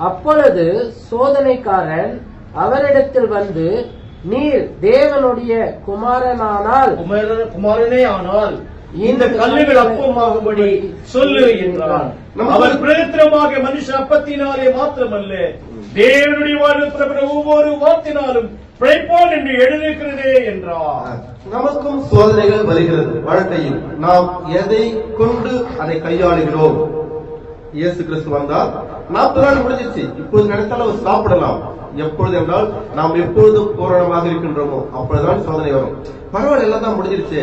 [SPEAKER 4] அப்பொழுது சோதனைக்காரன் அவரிடத்தில் வந்து, நீர் தேவனுடைய
[SPEAKER 3] குமாரனே ஆனால் இந்த கல்லுகள் அப்பமாகும்படி சொல்லு என்றான். அவர் பிரயத்திரமாக மனுஷ அப்பத்தினாலே மாத்திரமல்ல, தேவனுடைய வாழ்வு புறப்பட ஒவ்வொரு வார்த்தையினாலும் பிழைப்பான் என்று எழுதியிருக்கிறதே என்றார்.
[SPEAKER 1] நமக்கும் சோதனைகள் வருகிறது வாழ்க்கையில். நாம் எதை கொண்டு அதை கையாளுகிறோம்? இயேசு கிறிஸ்து வந்தால் 40 நாள் முடிஞ்சிச்சு. இப்பொழுது நினைத்தாலும் அவர் சாப்பிடலாம். எப்பொழுது என்றால் நாம் எப்பொழுது பூரணமாக இருக்கின்றோமோ அப்பொழுதுதான் சோதனை வரும். பரவாயில்ல, எல்லாம் தான் முடிஞ்சிருச்சு,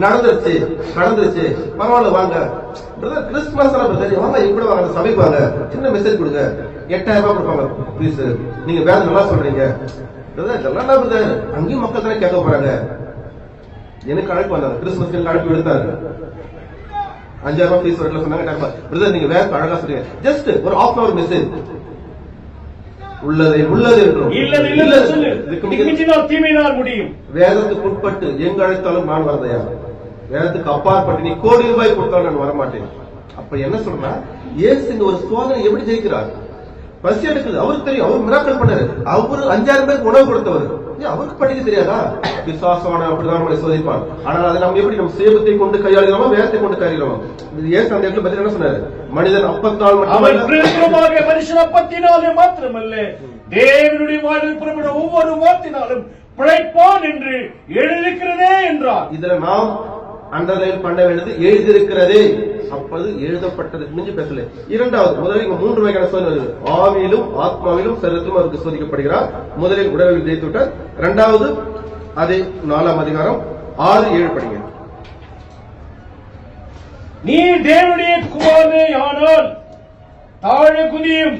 [SPEAKER 1] நடந்துருச்சு, கடந்துருச்சு, பரவாயில்ல வாங்க பிரதர், கிறிஸ்துமஸ் வாங்க, இப்படி வாங்க, சபைக்கு வாங்க, சின்ன மெசேஜ் கொடுங்க, 8000 ரூபாய் கொடுப்பாங்க, ப்ளீஸ் நீங்க வேற நல்லா சொல்றீங்க பிரதர். அங்கேயும் மக்கள் தானே கேட்க போறாங்க. எனக்கு அழைப்பு வந்தாங்க, கிறிஸ்துமஸ்க்கு அழைப்பு விடுத்தாரு. 5000 ரூபாய் ஃபீஸ் வரல சொன்னாங்க. பிரதர் நீங்க வேற அழகா சொல்றீங்க, ஜஸ்ட் ஒரு ½ hour மெசேஜ். உள்ளதை உள்ளது என்றும்
[SPEAKER 3] முடியும்.
[SPEAKER 1] வேதத்துக்கு உட்பட்டு எங்க அழைத்தாலும் நான் வரதையா? வேதத்துக்கு அப்பாற்பட்டு நீ கோடி ரூபாய் கொடுத்தாலும் நான் வரமாட்டேன். அப்ப என்ன சொல்றா? இயேசு ஒரு சோதனை எப்படி ஜெயிக்கிறார்? பசி எடுக்குது, அவருக்கு தெரியும், அவர் மிராக்கிள் பண்ணாரு. அவரு 5000 பேருக்கு உணவு கொடுத்தவர், அவருக்கு படிக்க தெரியாதா? விசுவாசமான அப்படிதான் நம்மளை சோதிப்பான். ஆனால் அதை நம்ம எப்படி நம்ம சேபத்தை கொண்டு கையாளுகிறோமா, வேதத்தை கொண்டு கையாளுகிறோமா? இயேசு அந்த இடத்துல பத்தி என்ன சொன்னாரு? மனிதன் அப்பத்தால்
[SPEAKER 3] மனுஷன் அப்பத்தினாலே மாத்திரமல்ல, தேவனுடைய வாழ்வில் புறப்பட ஒவ்வொரு வார்த்தையினாலும் பிழைப்பான் என்று எழுதியிருக்கிறதே என்றார்.
[SPEAKER 1] இதுல நாம் அண்டர்லைன் பண்ண வேண்டியது எழுதியிருக்கிறதே. அப்போது எழுதப்பட்டதுக்கு மிஞ்சி பேசல. இரண்டாவது, முதலில் 3 வகையான சோதனை வருது. ஆவியிலும் ஆத்மாவிலும் சரீரத்திலும் அவருக்கு சோதிக்கப்படுகிறார். முதலில் உடலில் ஜெயித்து விட்டார். இரண்டாவது அதே 4ஆம் அதிகாரம் 6-7 படிங்க.
[SPEAKER 3] நீ தேவனுடைய குமாரனே ஆனால் தாழ குதியும்,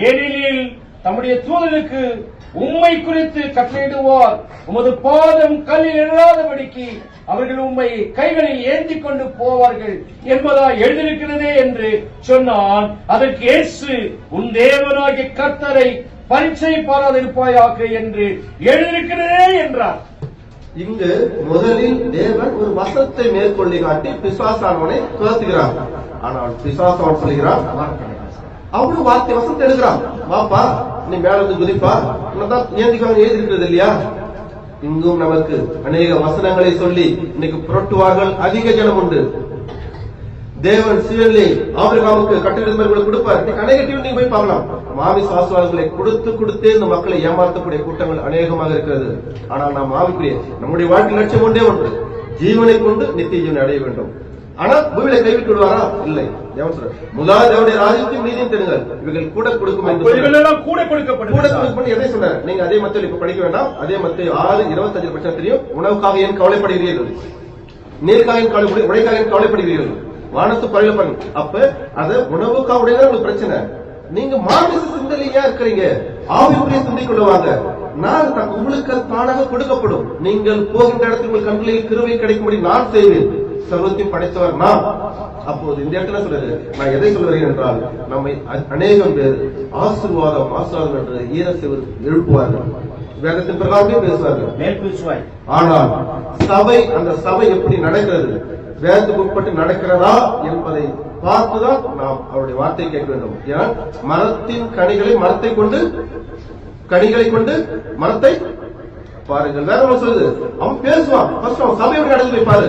[SPEAKER 3] ஏனெனில் தம்முடைய தூதனுக்கு உம்மை குறித்து கட்டளையிடுவார். உமது பாதம் கல்லில் எழாதபடிக்கு அவர்கள் உம்மை கைகளில் ஏந்தி கொண்டு போவார்கள் என்பதா எழுதியிருக்கிறதே என்று சொன்னான். அதற்கு இயேசு, உன் தேவனாகிய கர்த்தரை பரீட்சை பாராதிருப்பாயாக என்று எழுதியிருக்கிறதே என்றார்.
[SPEAKER 1] இங்கு முதலில் தேவன் ஒரு வசத்தை மேற்கொள்ளி காட்டி பிசாசானவனை துரத்துகிறார். ஆனால் பிசாசான் சொல்கிறார், அவனு வார்த்தை வசத்தை எடுக்கிறான், வாப்பா நீ மேல இருந்து குதிப்பா, உன்னதான் ஏந்திக்காக எழுதிருக்கிறது இல்லையா? இங்கும் நமக்கு அநேக வசனங்களை சொல்லி இன்னைக்கு புரட்டுவார்கள். அதிக ஜனம் உண்டு. தேவன் சிவனிலே ஆபிரகாமுக்கு கட்டளை கொடுப்பார். அநேக டிவி நீங்க போய் பார்க்கலாம். மாமிச ஆசீர்வாதங்களை கொடுத்தே இந்த மக்களை ஏமாற்றக்கூடிய கூட்டங்கள் அநேகமாக இருக்கிறது. ஆனால் நாம் ஆவிக்குரிய நம்முடைய வாழ்க்கை லட்சியம் ஒன்றே ஒன்று, ஜீவனை கொண்டு நித்திய ஜீவனை அடைய வேண்டும். ஆனா பூமியில கைவிட்டு விடுவாரா? இல்லை. முதலாவது தேவனுடைய ராஜ்யத்தையும் நீதியும் தேடுங்கள், இவர்கள் கூட கொடுக்கும் என்று கூட கொடுக்கப்படும். எதை சொன்னார்? நீங்க அதே மத்தியில் இப்ப படிக்க வேண்டாம். அதே மத்திய 6:25 தெரியும். உணவுக்காக ஏன் கவலைப்படுகிறீர்கள்? நீர்காயின் கவலைப்படி உடைக்காயின் கவலைப்படுகிறீர்கள், வானத்து பறவைகளை பாருங்க. அப்ப அத உணவுக்காக உடையதான் உங்களுக்கு பிரச்சனை. நீங்க மாமிச சிந்தனையா இருக்கிறீங்க, ஆவிக்குரிய சிந்தைக்குள்ள வாங்க. நான் உங்களுக்கு தானாக கொடுக்கப்படும். நீங்கள் போகின்ற இடத்தில் உங்கள் கண்களில் கிருபை கிடைக்கும்படி நான் செய்வேன். சர்வத்தையும் படைத்தவர் நான். அப்போது இந்த இடத்துல சொல்றது, நான் எதை சொல்கிறேன் என்றால், நம்மை அநேகம் பேர் ஆசீர்வாதம் என்று ஈரசெவர் எழுப்புவார்கள், வேதத்தின் பிரகாரமே பேசுவார்கள். ஆனால் சபை, அந்த சபை எப்படி நடக்கிறது, வேதத்துக்கு உட்பட்டு நடக்கிறதா என்பதை பார்த்துதான் நாம் அவருடைய வார்த்தையை கேட்க வேண்டும். ஏன்னா மரத்தின் கனிகளை கொண்டு மரத்தை பாருங்கள். வேற ஒன்று சொல்லுது, அவன் பேசுவான். அவன் சபையோட இடத்துல போய் பாரு,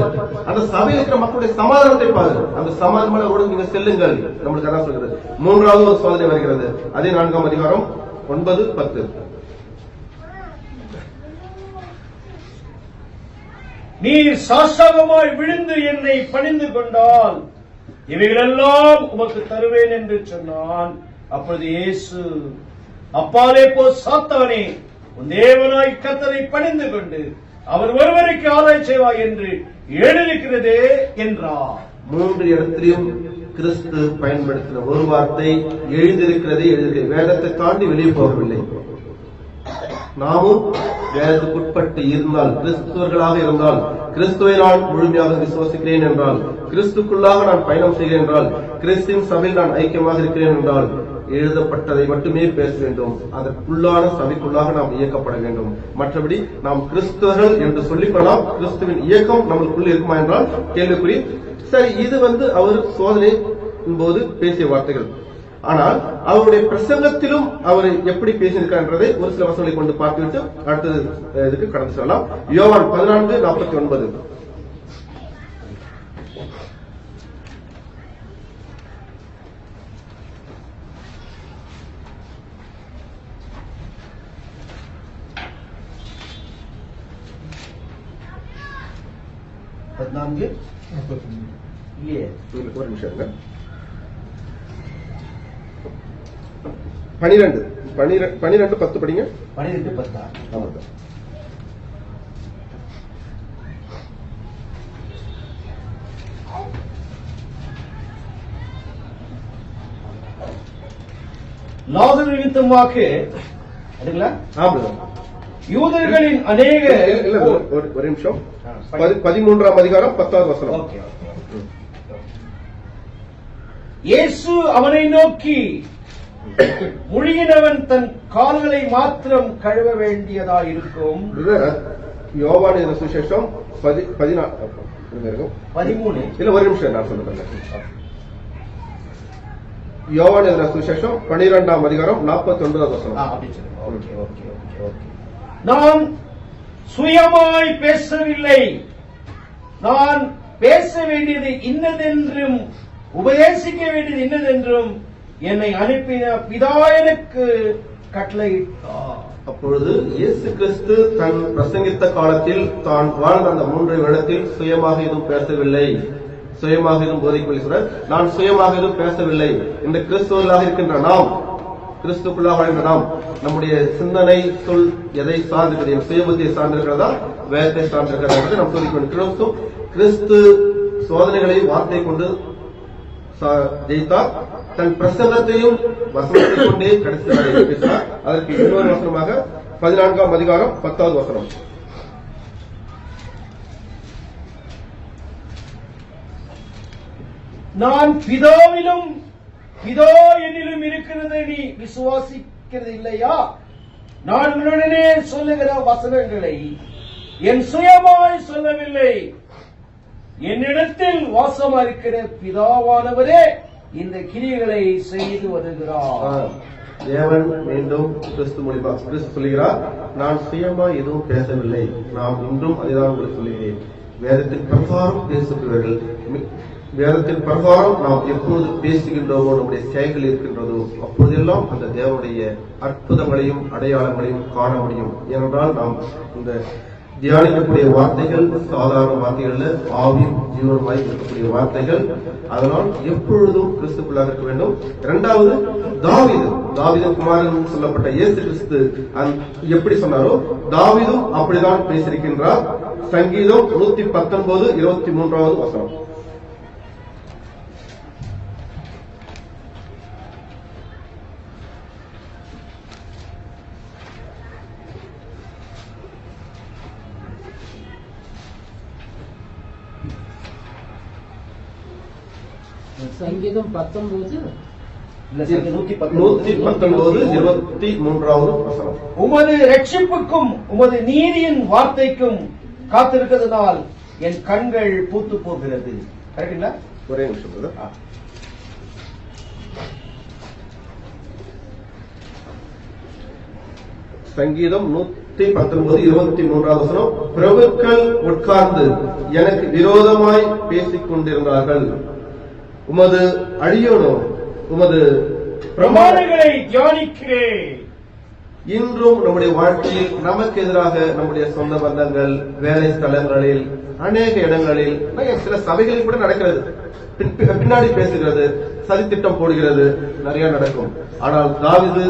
[SPEAKER 1] அந்த சபையில் இருக்கிற மக்களுடைய சமாதானத்தை பாரு, அந்த சமாதானோடு நீங்க செல்லுங்கள். நம்மளுக்கு அதான் சொல்றது. மூன்றாவது ஒரு சோதனை வருகிறது, அதே 4ஆம் அதிகாரம் 9, 10.
[SPEAKER 3] நீர் சாஷ்டாகமாய் விழுந்து என்னை பணிந்து கொண்டால் இவைகளெல்லாம் உமக்கு தருவேன் என்று சொன்னான். அப்பொழுது இயேசு, அப்பாலே போ சாத்தானே, உன் தேவனாய் கர்த்தரை பணிந்து கொண்டு அவர் ஒருவருக்கு ஆராய்ச்சி செய்வாய் என்று எழுதியிருக்கிறதே என்றார்.
[SPEAKER 1] 3 இடத்திலும் கிறிஸ்து பயன்படுத்தின ஒரு வார்த்தை எழுதியிருக்கிறதே. வேதத்தை தாண்டி வெளியே போகவில்லை. நாமும் வேதத்துக்குட்பட்டு இருந்தால், கிறிஸ்துவர்களாக இருந்தால், கிறிஸ்துவை நான் முழுமையாக விசுவாசிக்கிறேன் என்றால், கிறிஸ்துக்குள்ளாக நான் பயணம் செய்கிறேன் என்றால், கிறிஸ்துவின் சபையில் நான் ஐக்கியமாக இருக்கிறேன் என்றால், எழுதப்பட்டதை மட்டுமே பேச வேண்டும். அதற்குள்ளான சபைக்குள்ளாக நாம் இயக்கப்பட வேண்டும். மற்றபடி நாம் கிறிஸ்துவர்கள் என்று சொல்லிக்கொள்ளலாம், கிறிஸ்துவின் இயக்கம் நம்மளுக்குள்ள இருக்குமா என்றால் கேள்விக்குறி. சரி, இது அவர் சோதனை போது பேசிய வார்த்தைகள். ஆனால் அவருடைய பிரசங்கத்திலும் அவர் எப்படி பேசியிருக்கான்றதை ஒரு சில வசனங்களை கொண்டு பார்த்துவிட்டு அடுத்தது இதுக்கு கடந்து செல்லலாம். யோவான் 14:49. ஒரு நிமிஷம். 12:10 படிங்க.
[SPEAKER 3] 12:10.
[SPEAKER 1] ஆமாங்க.
[SPEAKER 3] லாசரு நிமித்தமாக யூதர்களின் அநேக
[SPEAKER 1] ஒரு நிமிஷம். 13ஆம் அதிகாரம் 10வது வசனம்.
[SPEAKER 3] இயேசு அவனை நோக்கி, முழுகினவன் தன் கால்களை மாத்திரம் கழுவ வேண்டியதாயிருக்கும்.
[SPEAKER 1] யோவான் எழுதின சுவிசேஷம் 13 இல்ல ஒரு நிமிஷம் நான் சொல்லுறேன். யோவான் எழுதின சுவிசேஷம் 12ஆம் அதிகாரம் 49வது வசனம்.
[SPEAKER 3] நான் சுயமாய் பேசவில்லை, நான் பேச வேண்டியது இன்னதென்றும் உபதேசிக்க வேண்டியது இன்னதென்றும் என்னை அனுப்பின பிதா எனக்கு கட்டளையிட்டார்.
[SPEAKER 1] அப்பொழுது இயேசு கிறிஸ்து தன் பிரசங்கித்த காலத்தில் தான் வாழ்ந்த அந்த 3 வருடத்தில் சுயமாக எதுவும் பேசவில்லை, சுயமாக எதுவும் போதிக்கவில்லை. நான் சுயமாக எதுவும் பேசவில்லை. இந்த கிறிஸ்துவர்களாக இருக்கின்ற நாம், கிறிஸ்துக்குள்ளாக வாழ்கின்ற நாம், நம்முடைய சிந்தனை சொல் எதை சார்ந்திருக்கிறது, சுயபுத்தியை சார்ந்திருக்கிறதா, வேதத்தை சார்ந்திருக்கிறதா என்பதை நாம் சொல்லிக்கொண்டு, கிறிஸ்து சோதனைகளை வார்த்தை கொண்டு ஜெயித்தார். தன் பிரசங்கத்தையும் வசனத்தை கொண்டே கடைசி வரை பேசினார். அதற்கு இன்னொரு வசனமாக 14ஆம் அதிகாரம் 10வது வசனம்.
[SPEAKER 3] நான் பிதாவிலும் பிதா என்னிலும் இருக்கிறதை நீ விசுவாசிக்கிறது இல்லையா? நான் உன்னுடனே சொல்லுகிற வசனங்களை என் சுயமாய் சொல்லவில்லை, என்னிடத்தில் வாசமா இருக்கிற பிதாவானவரே இந்த கிரியைகளை செய்து வருகிறார்.
[SPEAKER 1] தேவன் மீண்டும் கிறிஸ்து மூலமாக கிறிஸ்து சொல்லுகிறார், நான் சுயமா எதுவும் பேசவில்லை, நான் இன்றும் அதுதான் உங்களுக்கு சொல்லுகிறேன். வேதத்தின் பிரகாரம் பேசுகிறவர்கள், வேதத்தின் பிரகாரம் நாம் எப்போது பேசுகின்றோமோ, நம்முடைய செயல்கள் இருக்கின்றதோ, அப்போதெல்லாம் அந்த தேவனுடைய அற்புதங்களையும் அடையாளங்களையும் காண முடியும். ஏனென்றால் நாம் இந்த தியானிக்கக்கூடிய வார்த்தைகள் சாதாரண வார்த்தைகள்ல ஆவியும் ஜீவனமாய் இருக்கக்கூடிய வார்த்தைகள். அதனால் எப்பொழுதும் கிறிஸ்துக்குள்ளாக இருக்க வேண்டும். 2வது தாவீது குமாரன் சொல்லப்பட்ட இயேசு கிறிஸ்து எப்படி சொன்னாரோ தாவீதும் அப்படிதான் பேசியிருக்கின்றார். சங்கீதம் 119 23வது வசனம்.
[SPEAKER 4] சங்கீதம் 19
[SPEAKER 1] 119 23வது வசனம்.
[SPEAKER 3] உமது ரட்சிப்புக்கும் உமது நீதியின் வார்த்தைக்கும் காத்திருக்கிறதுனால் என் கண்கள் பூத்து போகிறது. கரெக்டுங்களா?
[SPEAKER 1] ஒரே நிமிஷம் brother. சங்கீதம் 119 23வது வசனம். பிரபுக்கள் உட்கார்ந்து எனக்கு விரோதமாய் பேசிக் கொண்டிருந்தார்கள். உமது அடியோனோ உமது
[SPEAKER 3] பிரமாணங்களை தியானிக்கிறேன்.
[SPEAKER 1] இன்றும் நம்முடைய வாழ்க்கையில் நமக்கு எதிராக நம்முடைய சொந்த பந்தங்கள், வேலை ஸ்தலங்களில், அநேக இடங்களில், சில சபைகளில் கூட நடக்கிறது. பின்னாடி பேசுகிறது, சதித்திட்டம் போடுகிறது, நிறைய நடக்கும். ஆனால் தாவீது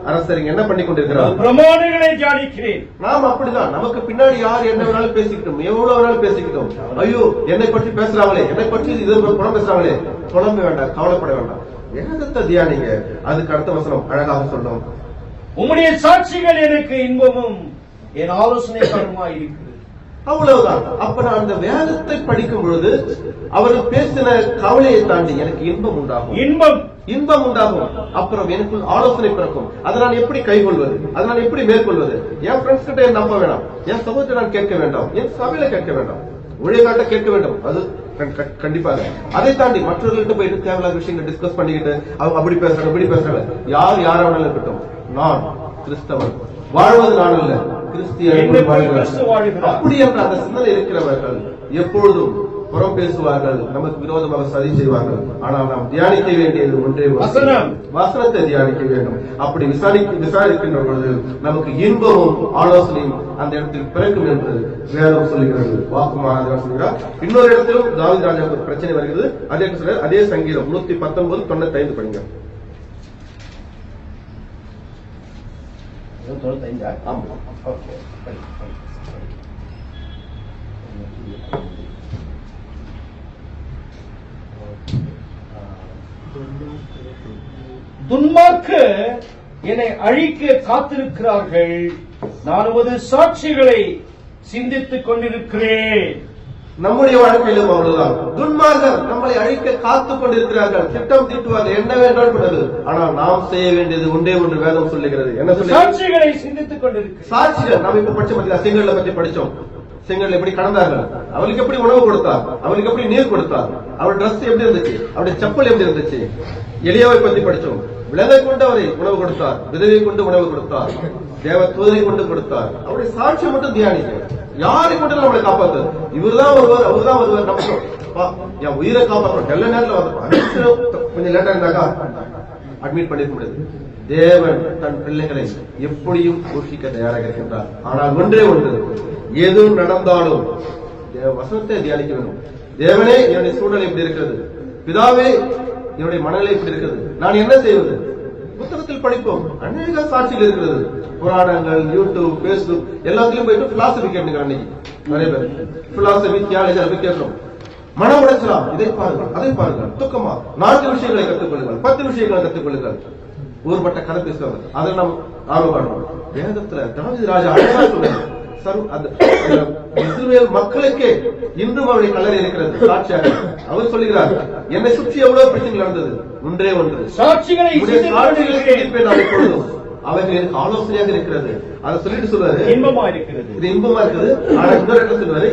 [SPEAKER 1] அரசர் என்ன பண்ணி கொண்டிருக்கிறார்?
[SPEAKER 3] பிரமாணங்களை தியானிக்கிறேன்.
[SPEAKER 1] நாம் அப்படிதான். நமக்கு பின்னாடி யார் என்ன வேணாலும் பேசிக்கிட்டோம், எவ்வளவு வேணாலும் பேசிக்கிட்டோம். ஐயோ என்னை பற்றி பேசுறாங்களே, என்னை பற்றி இது புறம் பேசுறாங்களே, புலம்ப வேண்டாம், கவலைப்பட வேண்டாம். வேதத்தை தியானிங்க. அதுக்கு அடுத்த வசனம் அழகாக சொல்லும்.
[SPEAKER 3] உம்முடைய சாட்சிகள் எனக்கு இன்பமும் என் ஆலோசனைகளுமாய் இருக்கிறது.
[SPEAKER 1] அவ்வளவுதான். அப்ப நான் அந்த வேதத்தை படிக்கும் பொழுது அவர்கள் பேசின கவலையை தாண்டி எனக்கு இன்பம் உண்டாகும். இன்பம் உண்டாகும். அப்புறம் எனக்குள் ஆலோசனை பிறக்கும். அதை நான் எப்படி கைகொள்வது, அதை நான் எப்படி மேற்கொள்வது? என் ஃப்ரெண்ட்ஸ் கிட்ட நம்ப வேண்டாம், என் சமூகத்தை நான் கேட்க வேண்டாம், என் சபையில கேட்க வேண்டாம், ஊழியக்காட்ட கேட்க வேண்டும். அது கண்டிப்பாக. அதை தாண்டி மற்றவர்கள்ட்ட போயிட்டு தேவையில்லாத விஷயங்கள் டிஸ்கஸ் பண்ணிக்கிட்டு அவங்க அப்படி பேசுறாங்க இப்படி பேசுறாங்க. யார் யாராவது இருக்கட்டும், நான் கிறிஸ்தவன், வாழ்வது நான் அல்ல கிறிஸ்தியன். அப்படி என்ற அந்த சிந்தனை இருக்கிறவர்கள் எப்பொழுதும் புறம் பேசுவார்கள், நமக்கு விரோதமாக சதி செய்வார்கள். ஆனால் நாம் தியானிக்க வேண்டியது ஒன்றே, வசனத்தை தியானிக்க வேண்டும். அப்படி விசாரிக்கின்ற பொழுது நமக்கு இன்பமும் ஆலோசனையும் அந்த இடத்தில் பிறக்கும் என்று வேதம் சொல்லுகிறது. வாக்குமானவர் சொல்கிறார். இன்னொரு இடத்திலும் தாவீது ராஜாவுக்கு பிரச்சனை வருகிறது. அதே சங்கீதம் 119 95 படிங்க.
[SPEAKER 3] 95. துன்மார்க்கு என்னை அழிக்க காத்திருக்கிறார்கள், நான் உமது சாட்சிகளை சிந்தித்துக் கொண்டிருக்கிறேன்.
[SPEAKER 1] நம்முடைய வாழ்க்கையிலும் அவ்வளவுதான். துன்மார்கர் நம்மளை அழிக்க காத்துக் கொண்டிருக்கிறார்கள், திட்டம் தீட்டுவார்கள், என்ன வேண்டாம் கூடாது. ஆனால் நாம் செய்ய வேண்டியது ஒன்றே ஒன்று வேதம் சொல்லுகிறது. என்ன சொல்லி?
[SPEAKER 3] சாட்சிகளை சிந்தித்துக் கொண்டிருக்கிறேன்.
[SPEAKER 1] சாட்சிகள். நம்ம இப்ப படிச்ச பத்தி செங்கல்ல பத்தி படிச்சோம். செங்கல் எப்படி கடந்தார்கள், அவளுக்கு எப்படி உணவு கொடுத்தார், அவளுக்கு எப்படி நீர் கொடுத்தார், அவள் டிரஸ் எப்படி இருந்துச்சு, அவருடைய செப்பல் எப்படி இருந்துச்சு. எலியாவை பத்தி படிச்சோம். விலங்கை கொண்டு அவரை உணவு கொடுத்தார், விதவை கொண்டு உணவு கொடுத்தார், தேவ தூதரை கொண்டு கொடுத்தார். அவருடைய சாட்சியை மட்டும் தியானிக்க. யாரை கொண்டு நம்மளை காப்பாத்து? இவர்தான் ஒருவர், அவர்தான் ஒருவர். நம்ம என் உயிரை காப்பாற்றணும். எல்லா நேரத்தில் வந்து கொஞ்சம் லேட்டா இருந்தாக்கா அட்மிட் பண்ணிருக்க முடியாது. தேவன் தன் பிள்ளைகளை எப்படியும் போஷிக்க தயாராக இருக்கின்றார். ஆனால் ஒன்றே ஒன்று, எது நடந்தாலும் வசனத்தை தியானிக்க வேண்டும். தேவனே என்னுடைய சூழல் எப்படி இருக்கிறது, பிதாவே என்னுடைய மனநிலை எப்படி இருக்கிறது, நான் என்ன செய்வது? புத்தகத்தில் படிப்போம். அநேக சாட்சிகள் இருக்கிறது. புராணங்கள், யூடியூப், பேஸ்புக் எல்லாத்திலும் போயிட்டு பிலாசபி கேட்டுங்க. அன்னைக்கு நிறைய பேர் பிலாசபி, தியாலஜி அதை கேட்கிறோம். மன உடைச்சலாம், இதை பாருங்கள், அதை பாருங்கள், துக்கமா 4 விஷயங்களை கற்றுக்கொள்ளுங்கள், 10 விஷயங்களை கற்றுக்கொள்ளுங்கள். ஊர்பட்ட கதை பேசுவாங்க, அதை நாம் ஆர்வம் காணணும். வேதத்துல தாவீது ராஜா அழகா சொல்றாரு. இஸ்ரவேல் மக்களுக்கே இன்றும் அவருடைய கல்லறை இருக்கிறது சாட்சியாக. அவர் சொல்லுகிறார், என்னை சுற்றி எவ்வளவு பிரச்சனைகள் நடந்தது, ஒன்றே ஒன்று, சாட்சிகளை அவைகள் எனக்கு ஆலோசனையாக இருக்கிறது. அதை சொல்லிட்டு சொல்றாரு, இன்பமா இருக்கிறது, இது இன்பமா இருக்குது. ஆனா இன்னொரு இடத்துல சொல்றாரு,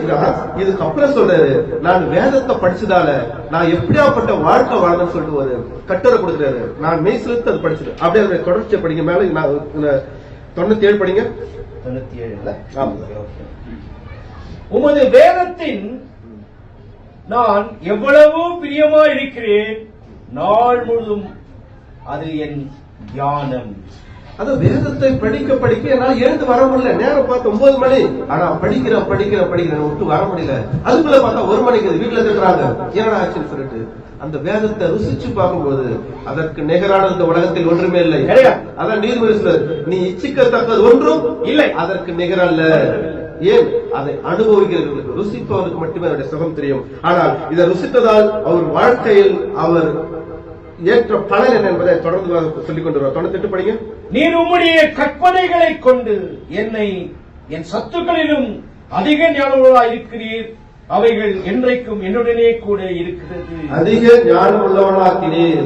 [SPEAKER 1] இதுக்கப்புறம் சொல்றாரு, நான் வேதத்தை படிச்சதால நான் எப்படியாப்பட்ட வாழ்க்கை வாழ்ந்தேன்னு சொல்லிட்டு ஒரு கட்டுரை கொடுக்கிறாரு. நான் மெய் செலுத்து அது படிச்சது. அப்படியே அதனுடைய தொடர்ச்சியை படிங்க. மேல 97 படிங்க. 97.
[SPEAKER 3] உமது வேதத்தின் நான் எவ்வளவோ பிரியமா இருக்கிறேன், நாள் முழுதும் அது என் தியானம்.
[SPEAKER 1] அது வேதத்தை படிக்க படிக்க என்னால எழுந்து வர முடியல. நேரம் பார்த்து 9 மணி. ஆனா படிக்கிறேன் விட்டு வர முடியல. அதுக்குள்ள பார்த்தா 1 மணிக்கு வீட்டுல திட்டுறாங்க, என்னடா ஆச்சுன்னு சொல்லிட்டு. அந்த வேதத்தை ருசிச்சு பார்க்கும்போது அதற்கு நிகரான இந்த உலகத்தில் ஒன்றுமே இல்லை. அதான் நீதிமொழி சொல்றாரு, நீ இச்சிக்கத்தக்கது ஒன்றும் இல்லை, அதற்கு நிகரல்ல. ஏன்? அதை அனுபவிக்கிறவர்களுக்கு, ருசிப்பவருக்கு மட்டுமே அதனுடைய சுகம் தெரியும். ஆனால் இதை ருசித்ததால் அவர் வாழ்க்கையில் அவர் ஏற்ற பலன் என்ன என்பதை தொடர்ந்து சொல்லிக் கொண்டு வருவார். 98 படிங்க.
[SPEAKER 3] நீர் உம்முடைய கற்பனைகளை கொண்டு என்னை என் சத்துக்களிலும் அதிக ஞானமுள்ளவராய் இருக்கிறீர். அவைகள் என்றைக்கும் என்னுடனே கூட இருக்கிறது.
[SPEAKER 1] அதிக ஞானம் உள்ளவனாக்கினீர்.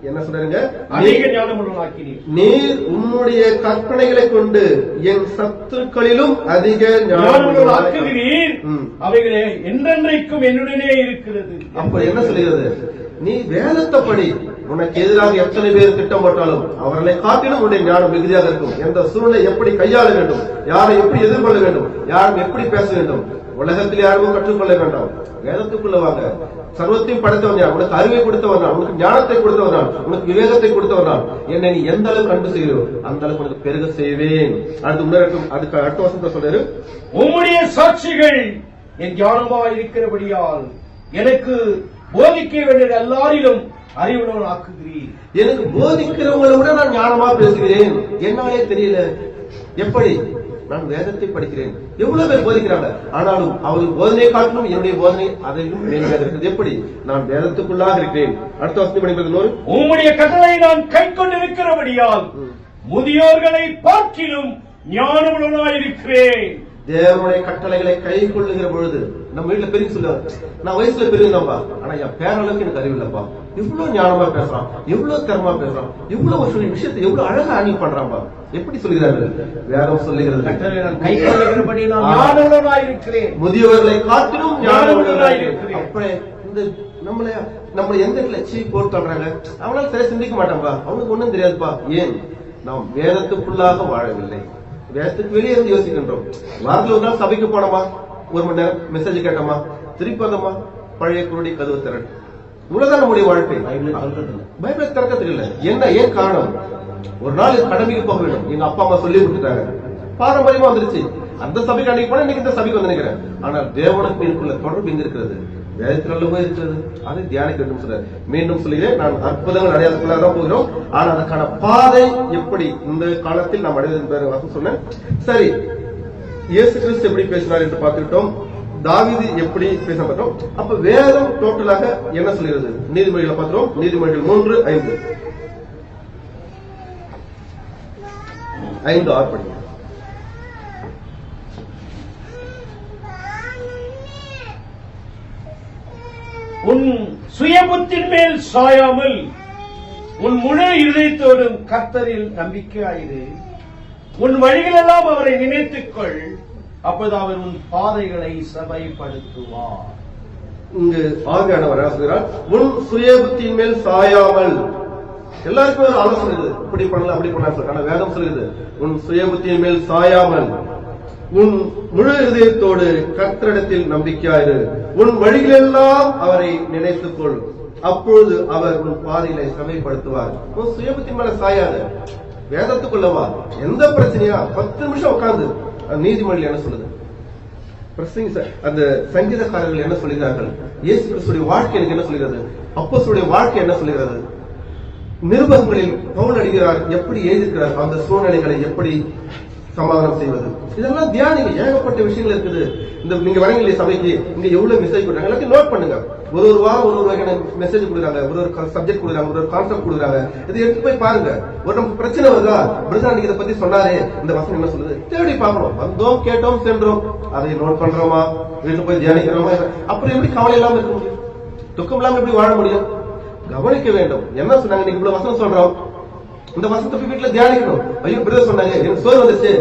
[SPEAKER 1] என்ன சொல்றீங்க?
[SPEAKER 3] அதிக ஞானமுள்ளவனாக்கினீர்.
[SPEAKER 1] நீர் உன்னுடைய கற்பனைகளை கொண்டு என் சத்துக்களிலும் அதிக
[SPEAKER 3] ஞானமுள்ளவராக்குகிறீர். அவைகளே என்றென்றைக்கும் என்னுடனே இருக்கிறது.
[SPEAKER 1] அப்ப என்ன சொல்கிறது? நீ வேதத்தை படி. உனக்கு எதிராக எத்தனை பேர் திட்டம் போட்டாலும் அவர்களை காட்டிலும் உன்னுடைய ஞானம் மிகுதியாக இருக்கும். எந்த சூழ்நிலை எப்படி கையாள வேண்டும், யாரை எப்படி எதிர்கொள்ள வேண்டும், யாரும் எப்படி பேச வேண்டும், உலகத்தில் யாரும் கற்றுக்கொள்ள வேண்டாம். வேதத்துக்குள்ள வாங்க. சர்வத்தையும் படைத்தவன் யார்? உனக்கு அறிவை கொடுத்தவன் நான், உனக்கு ஞானத்தை கொடுத்தவன் நான், உனக்கு விவேகத்தை கொடுத்தவன் நான். என்னை நீ எந்த அளவுக்கு அன்பு செய்கிறோ அந்த அளவுக்கு உனக்கு பெருக செய்வேன். அதுக்கு அடுத்த வசனத்தை சொல்றாரு,
[SPEAKER 3] உம்முடைய சாட்சிகள் என் ஞானமாக இருக்கிறபடியால் எனக்கு போதிக்க வேண்டிய எல்லாரிலும் அறிவுள்ளவன் ஆக்குகிறீர்.
[SPEAKER 1] எனக்கு போதிக்கிறவங்களை விட நான் ஞானமா பேசுகிறேன். என்னாலே தெரியல. எப்படி? நான் வேதத்தை படிக்கிறேன். எவ்வளவு பேர் போதிக்கிறாங்க, ஆனாலும் அவர்கள் போதனை காட்டிலும் என்னுடைய போதனை அதையும் மேன்மையாக இருக்கிறது. எப்படி? நான் வேதத்துக்குள்ளாக இருக்கிறேன். அடுத்த வசனம் படிக்கிறது.
[SPEAKER 3] உம்முடைய கட்டளை நான் கை கொண்டிருக்கிறபடியால் முதியோர்களை பார்க்கிலும் ஞானமுள்ளவனாய் இருக்கிறேன்.
[SPEAKER 1] தேவனுடைய கட்டளைகளை கை கொள்ளுகிற பொழுது நம்ம வீட்டுல பெரிய சொல்லுவாங்க, நான் வயசுல பெரியதாப்பா, ஆனா என் பேரளவுக்கு எனக்கு அறிவில்லப்பா. இவ்வளவு ஞானமா பேசுறான், எவ்வளவு திறமா பேசுறான், இவ்வளவு விஷயத்தை எவ்வளவு அழகா அணில் பண்றான்பா. எப்படி சொல்கிறார்கள்? வேதம் சொல்லுகிறது,
[SPEAKER 3] கை கொள்ளுகிறபடி நான் ஞானமுள்ளவனாய் இருக்கிறேன்.
[SPEAKER 1] முதியவர்களை காட்டிலும் ஞானமுள்ளவனாய் இருக்கிறேன். அப்ப இந்த நம்மள எந்த இடத்துல போட்டு சொல்றாங்க, அவனால சரியா சிந்திக்க மாட்டான்பா, அவனுக்கு ஒண்ணும் தெரியாதுப்பா. ஏன்? நாம் வேதத்துக்குள்ளாக வாழவில்லை, வேதத்துக்கு வெளியே இருந்து யோசிக்கின்றோம். வாரத்தில் ஒரு நாள் சபைக்கு போனோமா, 1 மணி நேரம் மெசேஜ் கேட்டோமா, திருப்பி வந்தோமா, பழைய குருடி கதவு திறன். இவ்வளவுதான் நம்முடைய வாழ்க்கை. பைபிளை திறக்கிறது இல்லை. என்ன? ஏன் காரணம்? ஒரு நாள் கடமைக்கு போக வேண்டும், எங்க அப்பா அம்மா சொல்லி கொடுத்துட்டாங்க, பாரம்பரியமா வந்துருச்சு. அந்த சபைக்கு அன்னைக்கு போனா இன்னைக்கு இந்த சபைக்கு வந்து நினைக்கிறேன். ஆனால் தேவனுக்கு எனக்குள்ள தொடர்பு எங்க இருக்கிறது? வேதத்தில் அல்லவா இருக்கிறது. அதை தியானிக்க வேண்டும் சொல்ற. மீண்டும் சொல்லுகிறேன், நான் அற்புதங்கள் அடையாளத்துக்குள்ளாக தான் போகிறோம். ஆனால் அதற்கான பாதை எப்படி இந்த காலத்தில் நாம் அடைவது சொன்னேன். சரி, இயேசு கிறிஸ்து எப்படி பேசினார் என்று பார்த்துக்கிட்டோம். தாவீது எப்படி பேச பார்த்தோம். அப்ப வேதம் டோட்டலாக என்ன சொல்கிறது? நீதிமொழிகளை பார்க்கிறோம். நீதிமொழிகள் 3:5 5-6 படிக்கிறோம்.
[SPEAKER 3] உன் சுயபுத்தின் மேல் சாயாமல் உன் முழு இதயத்தோடும் கர்த்தரில் நம்பிக்கையாயிரு. உன் வழிகளெல்லாம் அவரை நினைத்துக்கொள், அப்போது அவர் உன் பாதைகளை சபைப்படுத்துவார்.
[SPEAKER 1] இங்கு ஆவியானவர் சொல்கிறார், உன் சுயபுத்தின் மேல் சாயாமல். எல்லாருக்கும் ஒரு ஆலோசனை இருக்குது, இப்படி பண்ணலாம் அப்படி பண்ணலாம். ஆனா வேதம் சொல்லுது, உன் சுயபுத்தியின் மேல் சாயாமல் உன் முழு இதயத்தோடு கர்த்தரிடத்தில் நம்பிக்கையாயிரு. உன் வழிகளெல்லாம் அவரை நினைத்துக்கொள், அப்பொழுது அவர் உன் பாதைகளை சமைப்படுத்துவார். உன் சுயபுத்தின் மேல சாயாத, வேதத்துக்குள்ளவா. எந்த பிரச்சனையா 10 நிமிஷம் உட்கார்ந்து. நீதிமொழி என்ன சொல்லுது? அந்த சங்கீதக்காரர்கள் என்ன சொல்கிறார்கள்? இயேசு கிறிஸ்துடைய வாழ்க்கை எனக்கு என்ன சொல்கிறது? அப்போஸ்தலருடைய வாழ்க்கை என்ன சொல்கிறது? நிருபங்களில் பவுல் அடிக்கிறார் எப்படி எழுதியிருக்கிறார், அந்த சூழ்நிலைகளை எப்படி சமாதானம் செய்வது, இதெல்லாம் தியானிங்க. ஏகப்பட்ட விஷயங்கள் இருக்குது. இந்த நீங்க வரீங்க சபைக்கு, இங்க எவ்வளவு மெசேஜ் கொடுறாங்க எல்லாத்தையும் நோட் பண்ணுங்க. ஒரு வாரம் ஒரு வகையான மெசேஜ் கொடுக்குறாங்க, ஒரு சப்ஜெக்ட் கொடுக்குறாங்க, ஒரு கான்செப்ட் கொடுக்குறாங்க. இதை எடுத்து போய் பாருங்க. ஒரு நமக்கு பிரச்சனை வருதா, பிரதர் அன்னைக்கு இதை பத்தி சொன்னாரு, இந்த வசனம் என்ன சொல்லுது, தேடி பார்க்கணும். வந்தோம், கேட்டோம், சென்றோம். அதை நோட் பண்றோமா, வீட்டுல போய் தியானிக்கிறோமா? அப்புறம் எப்படி கவலை இல்லாம இருக்க முடியும்? துக்கம் இல்லாம எப்படி வாழ முடியும்? கவனிக்க வேண்டும். என்ன சொன்னாங்க, நீங்க இவ்வளவு வசனம் சொல்றோம், இந்த வசனத்தை போய் வீட்டுல தியானிக்கணும். ஐயோ பிரதர் சொன்னாங்க, எனக்கு சோறு வந்துச்சு.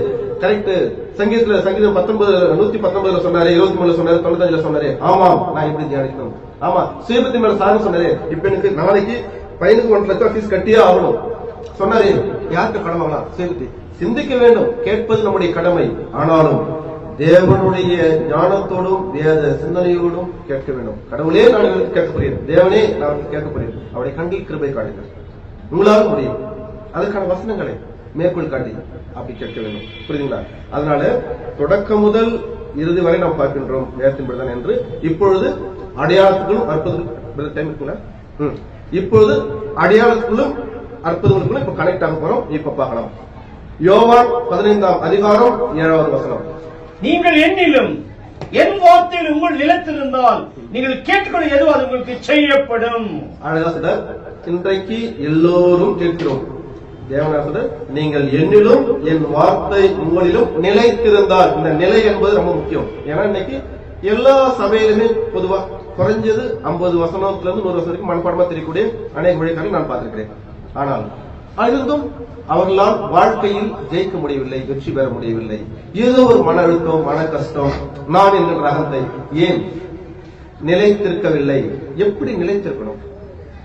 [SPEAKER 1] கரெக்ட். சங்கீதம் 119 சொன்னாரு, 23 சொன்னாரு, 95 சொன்னாரு. ஆமா, நான் எப்படி தியானிக்கணும்? ஆமா, சுயபுத்தி மேல சாதனை சொன்னாரு. இப்ப எனக்கு நாளைக்கு பையனுக்கு 1 லட்சம் ஃபீஸ் கட்டியே ஆகணும் சொன்னாரு. யாருக்கு கடன் வாங்கலாம்? சுயபுத்தி. சிந்திக்க வேண்டும், கேட்பது நம்முடைய கடமை. ஆனாலும் தேவனுடைய ஞானத்தோடும் வேத சிந்தனையோடும் கேட்க வேண்டும். கடவுளே நான் கேட்க போறேன், தேவனே நான் கேட்க போறேன், அவருடைய கண்ணில் கிருபை காட்டுங்கள், உங்களால முடியும். அதற்கான வசனங்களை மேற்கோள் காட்டி அப்படி கேட்க வேண்டும். புரியுதுங்களா? அதனால தொடக்கம் முதல் இறுதி வரை நாம் பார்க்கின்றோம் நேரத்தின்படிதான் என்று. இப்பொழுது அடையாளத்துக்குள்ளும் அற்புதங்களும், இப்பொழுது அடையாளத்துக்குள்ளும் அற்புதங்களுக்குள்ளும் இப்ப கனெக்ட் ஆக போறோம். இப்ப பார்க்கலாம். யோவான் 15ஆம் அதிகாரம் 7வது வசனம்.
[SPEAKER 3] நீங்கள் என்னிலும் என் வார்த்தையில் உங்கள் நிலத்திருந்தால் நீங்கள் கேட்டுக்கொள்ள எதுவும் அது உங்களுக்கு செய்யப்படும்.
[SPEAKER 1] அழகா சொல்றார், இன்றைக்கு எல்லோரும் கேட்கிறோம். தேவனார் நீங்கள் என்னிலும் என் வார்த்தை உங்களிலும் நிலைத்திருந்தால், இந்த நிலை என்பது ரொம்ப முக்கியம். ஏன்னா இன்னைக்கு எல்லா சபையிலுமே பொதுவா குறைஞ்சது 50 வசனத்துல இருந்து 100 வசனம் வரைக்கும் மனப்பாடமா தெரியக்கூடிய அநேக வழிகாட்டில் நான் பார்த்திருக்கிறேன். ஆனால் அதிலிருந்தும் அவர்களால் வாழ்க்கையில் ஜெயிக்க முடியவில்லை, வெற்றி பெற முடியவில்லை. ஏதோ ஒரு மன அழுத்தம், மன கஷ்டம், நான் என்கிற ரகத்தை ஏன் நிலைத்திருக்கவில்லை? எப்படி நிலைத்திருக்கணும்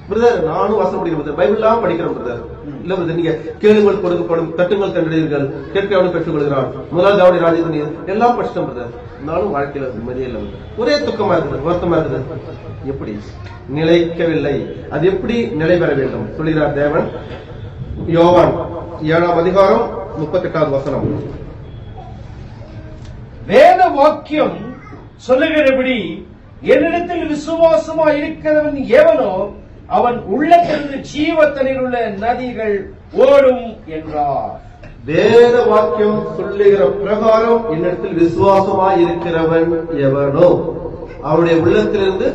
[SPEAKER 1] பிரதர்? நானும் வசனம் படிக்கிறேன், பைபிள்லாம் படிக்கிறேன் பிரதர். இல்ல பிரதர், நீங்க கேளுங்கள் கொடுக்கப்படும், தட்டுங்கள் கண்டறிவீர்கள், கேட்கிறவனும் பெற்றுக் கொள்கிறான், முதலாவது அவருடைய ராஜ்யத்தின் எல்லாம் படிச்சிட்டோம் பிரதர். இருந்தாலும் வாழ்க்கையில நிம்மதியே இல்லை பிரதர். ஒரே துக்கமா இருக்குது, வருத்தமா இருக்குது. எப்படி நிலைக்கவில்லை? அது எப்படி நிலை பெற வேண்டும் சொல்கிறார் தேவன். யோவான் 7ஆம் அதிகாரம் 38வது வசனம்.
[SPEAKER 3] வேத வாக்கியம் சொல்லுகிறபடி என்னிடத்தில் விசுவாசமா இருக்கிறவன் எவனோ அவன் உள்ளத்திலிருந்து ஜீவத்தனில் உள்ள நதிகள் ஓடும் என்றார்.
[SPEAKER 1] வேத வாக்கியம் சொல்லுகிற பிரகாரம் என்னிடத்தில் விசுவாசமாய் இருக்கிறவன் எவனோ அவருடைய உள்ளத்திலிருந்து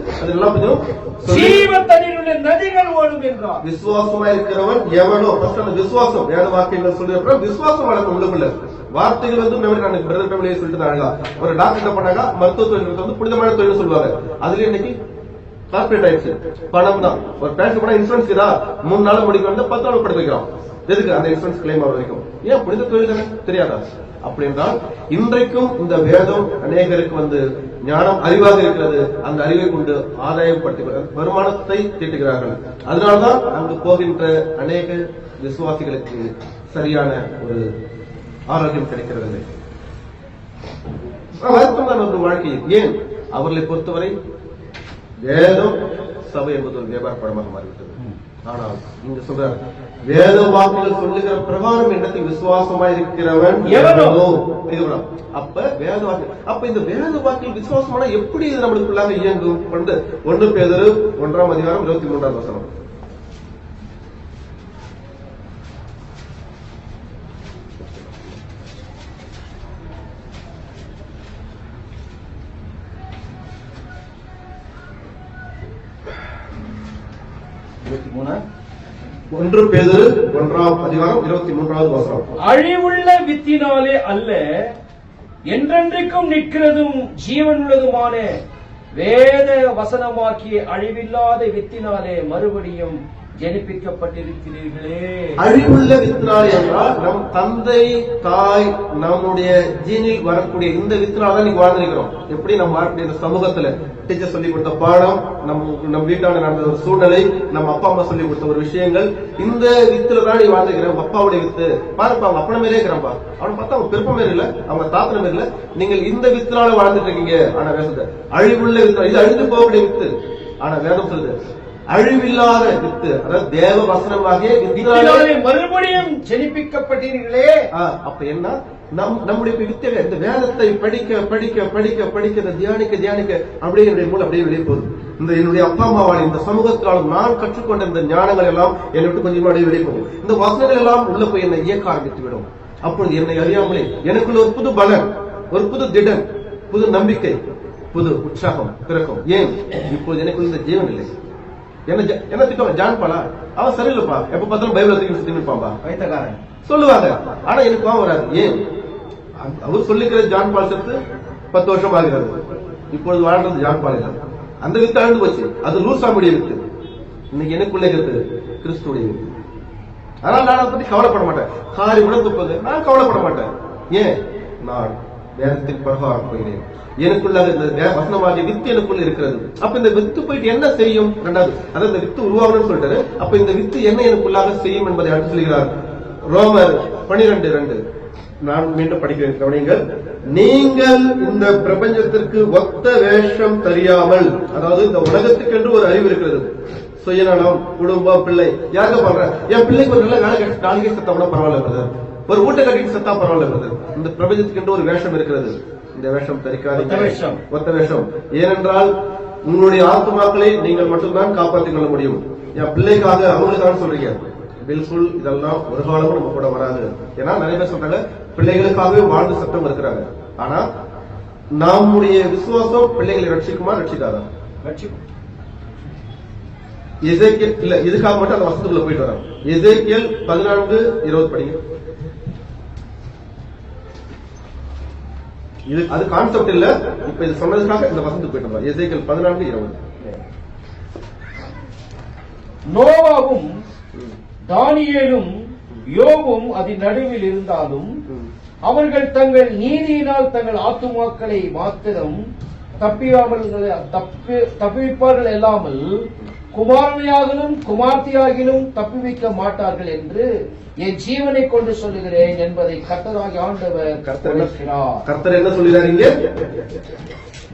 [SPEAKER 3] ஜீவத்தனில் உள்ள நதிகள் ஓடும் என்றார்.
[SPEAKER 1] விசுவாசமாய் இருக்கிறவன் எவனோ, அந்த விசுவாசம் வேத வாக்கியங்கள் சொல்லுகிற விசுவாசம் வளர்க்கும் உள்ளுக்குள்ள. வார்த்தைகள் வந்து மெமரி, நான் பிரதர் ஃபேமிலியை சொல்லிட்டு அழகா ஒரு டாக்டர் என்ன பண்ணாங்க, மருத்துவ தொழில் வந்து புனிதமான தொழில் சொல்லுவாங்க. அதுல இன்னைக்கு கார்பரேட் ஆயிடுச்சு, பணம் தான். ஒரு பேங்க் போனா இன்சூரன்ஸ் இதா 3 நாள் முடிக்க வந்து 10 நாள் படிக்க வைக்கிறோம். எதுக்கு? அந்த இன்சூரன்ஸ் கிளைம் ஆக வரைக்கும். ஏன் புனித தொழில் தானே தெரியாதா? அப்படி என்றால் இன்றைக்கும் இந்த வேதம் அநேகருக்கு வந்து ஞானம், அறிவாக இருக்கிறது. அந்த அறிவை கொண்டு ஆதாயம் படுத்தி வருமானத்தை தீட்டுகிறார்கள். அதனால்தான் அங்கு போகின்ற அநேக விசுவாசிகளுக்கு சரியான ஒரு ஆரோக்கியம் கிடைக்கிறது. வருத்தம் தான் ஒரு வாழ்க்கையில். ஏன்? அவர்களை பொறுத்தவரை வேதம் சபை என்பது ஒரு வியாபார படமாக மாறிவிட்டது. ஆனால் இங்க சொல்றார், வேத வாக்குகள் சொல்லுகிற பிரகாரம் இடத்தில் விசுவாசமா இருக்கிறவன் எவனோ. அப்ப வேத வாக்கு, அப்ப இந்த வேத வாக்கில் விசுவாசமான எப்படி இது நம்மளுக்குள்ளாக இயங்கும்? 1 பேதுரு 1ஆம் அதிகாரம் 23ஆம் வசனம். ஒன்று பேதுரு 1ஆம் அதிகாரம் 23வது வசனம்.
[SPEAKER 3] அழிவுள்ள வித்தினாலே அல்ல, என்றென்றைக்கும் நிற்கிறதும் ஜீவனுள்ளதுமான வேத வசனமாக்கிய அழிவில்லாத வித்தினாலே மறுபடியும் ஜனிப்பிக்கப்பட்டிருக்கிறீர்களே.
[SPEAKER 1] அழிவுள்ள வித்தினாலே என்றால் நம் தந்தை தாய் நம்முடைய ஜீனில் வரக்கூடிய இந்த வித்தினால தான் நீங்க வாழ்ந்திருக்கிறோம். எப்படி நம்ம வாழக்கூடிய இந்த சமூகத்துல டீச்சர் சொல்லி கொடுத்த பாடம், நம் வீட்டான நடந்த ஒரு சூழ்நிலை, நம்ம அப்பா அம்மா சொல்லி கொடுத்த ஒரு விஷயங்கள், இந்த வித்துல தான் நீ வாழ்ந்துக்கிற. அப்பாவுடைய வித்து பாருப்பா, அவங்க அப்பன மேலே இருக்கிறான்பா, அவனை பார்த்தா அவங்க பெருப்ப மேல இல்ல, அவங்க தாத்தன மேல இல்ல, நீங்கள் இந்த வித்தினால வாழ்ந்துட்டு இருக்கீங்க. ஆனா வேதத்தை அழிவுள்ள வித்து, இது அழிந்து போகக்கூடிய வித்து. ஆனா வேதம் சொல்லுது அழிவில்லாத வித்து, அதாவது தேவ வசனமாகிய வித்தினாலே
[SPEAKER 3] மறுபடியும் ஜனிப்பிக்கப்பட்டீர்களே.
[SPEAKER 1] அப்ப என்ன? நம்முடைய வித்தைகள் இந்த வேதத்தை படிக்க படிக்க படிக்க படிக்க தியானிக்க தியானிக்க அப்படியே என்னுடைய மூலம் அப்படியே வெளியே போகுது. இந்த என்னுடைய அப்பா அம்மாவால் இந்த சமூகத்தாலும் நான் கற்றுக்கொண்ட இந்த ஞானங்கள் எல்லாம் என்னை விட்டு கொஞ்சமா அப்படியே வெளியே போகும். இந்த வசனங்கள் எல்லாம் உள்ள போய் என்னை இயக்க ஆரம்பித்து விடும். அப்பொழுது என்னை அறியாமலே எனக்குள்ள ஒரு புது பலன், ஒரு புது திடன், புது நம்பிக்கை, புது உற்சாகம் பிறக்கும். ஏன்? இப்போது எனக்குள்ள இந்த ஜீவன் இல்லை. என்ன திட்டம்? ஜான் பாலா அவன் சரியில்லைப்பா, எப்ப பார்த்தாலும் பைபிள் திணிப்பான்பா
[SPEAKER 3] வைத்தக்காரன்
[SPEAKER 1] சொல்லுவாங்க. ஆனா எனக்கு கோவம் வராது. ஏன்? அவர் சொல்லிக்கிற ஜான் பால் செத்து 10 வருஷம் ஆகிறது. இப்பொழுது வாழ்றது ஜான் பால் இல்லை. அந்த வித்து அழுந்து போச்சு. அது லூசாமுடைய வித்து. இன்னைக்கு எனக்குள்ளே இருக்கிறது கிறிஸ்துடைய வித்து. அதனால நான் அதை பத்தி கவலைப்பட மாட்டேன். காரி கூட துப்பது நான் கவலைப்பட மாட்டேன். ஏன்? நான் வேதத்தின் பிரகாரம் போகிறேன். எனக்குள்ளாக இந்த வசனமாகிய வித்து எனக்குள்ள இருக்கிறது. அப்ப இந்த வித்து போயிட்டு என்ன செய்யும்? 2வது, அதாவது இந்த வித்து உருவாகணும்னு சொல்லிட்டாரு. அப்ப இந்த வித்து என்ன எனக்குள்ளாக செய்யும் என்பதை அடுத்து சொல்கிறார். ரோமர் 12:2. நான் மீண்டும் படிக்கிறேன், கவனிங்கள். நீங்கள் இந்த பிரபஞ்சத்திற்கு ஒத்த வேஷம் தெரியாமல், அதாவது இந்த உலகத்துக்கென்று ஒரு அறிவு இருக்கிறது. சுயநலம், குடும்பம், பிள்ளை, யாருக்க பண்ற என் பிள்ளைக்கு ஒரு நல்ல வேலை நாளைக்கே சத்தா கூட பரவாயில்ல பிரதர், ஒரு ஊட்ட கட்டிட்டு சத்தா பரவாயில்ல பிரதர். இந்த பிரபஞ்சத்துக்கென்று ஒரு வேஷம் இருக்கிறது. இந்த வேஷம் தரிக்காதீங்க, ஒத்த வேஷம். ஏனென்றால் உங்களுடைய ஆத்மாக்களை நீங்கள் மட்டும்தான் காப்பாற்றிக் கொள்ள முடியும். என் பிள்ளைக்காக அவங்களுக்காக சொல்றீங்க, பில்குல் இதெல்லாம் ஒரு காலமும் நம்ம கூட வராது. ஏன்னா நிறைய பேர் சொல்றாங்க பிள்ளைகளுக்காகவே வாழ்ந்து சட்டம் இருக்கிறாங்க. ஆனா நம்முடைய விசுவாசம் பிள்ளைகளை ரட்சிக்குமா ரட்சிக்காதா?
[SPEAKER 3] ரட்சிக்கும்.
[SPEAKER 1] எசேக்கியேல் இல்ல, இதுக்காக மட்டும் அந்த வசனத்துக்குள்ள போயிட்டு வரோம். எசேக்கியேல் 14:20 படிங்க. இது அது கான்செப்ட் இல்ல, இப்ப இது சொன்னதுக்காக இந்த வசனத்துக்கு போயிட்டு வரோம். எசேக்கியேல் 14:20.
[SPEAKER 3] நோவாவும் தானியேலும் யோபும் அதன் நடுவில் இருந்தாலும் அவர்கள் தங்கள் நீதியினால் தங்கள் ஆத்துமாக்களை மாத்திரம் தப்பிவிப்பார்கள் அல்லாமல் குமாரனையாகிலும் குமார்த்தியாகிலும் தப்பிவிக்க மாட்டார்கள் என்று என் ஜீவனை கொண்டு சொல்லுகிறேன் என்பதை கர்த்தராகிய ஆண்டவர் உரைக்கிறார்.
[SPEAKER 1] கர்த்தர் என்ன சொல்லிறாருங்க?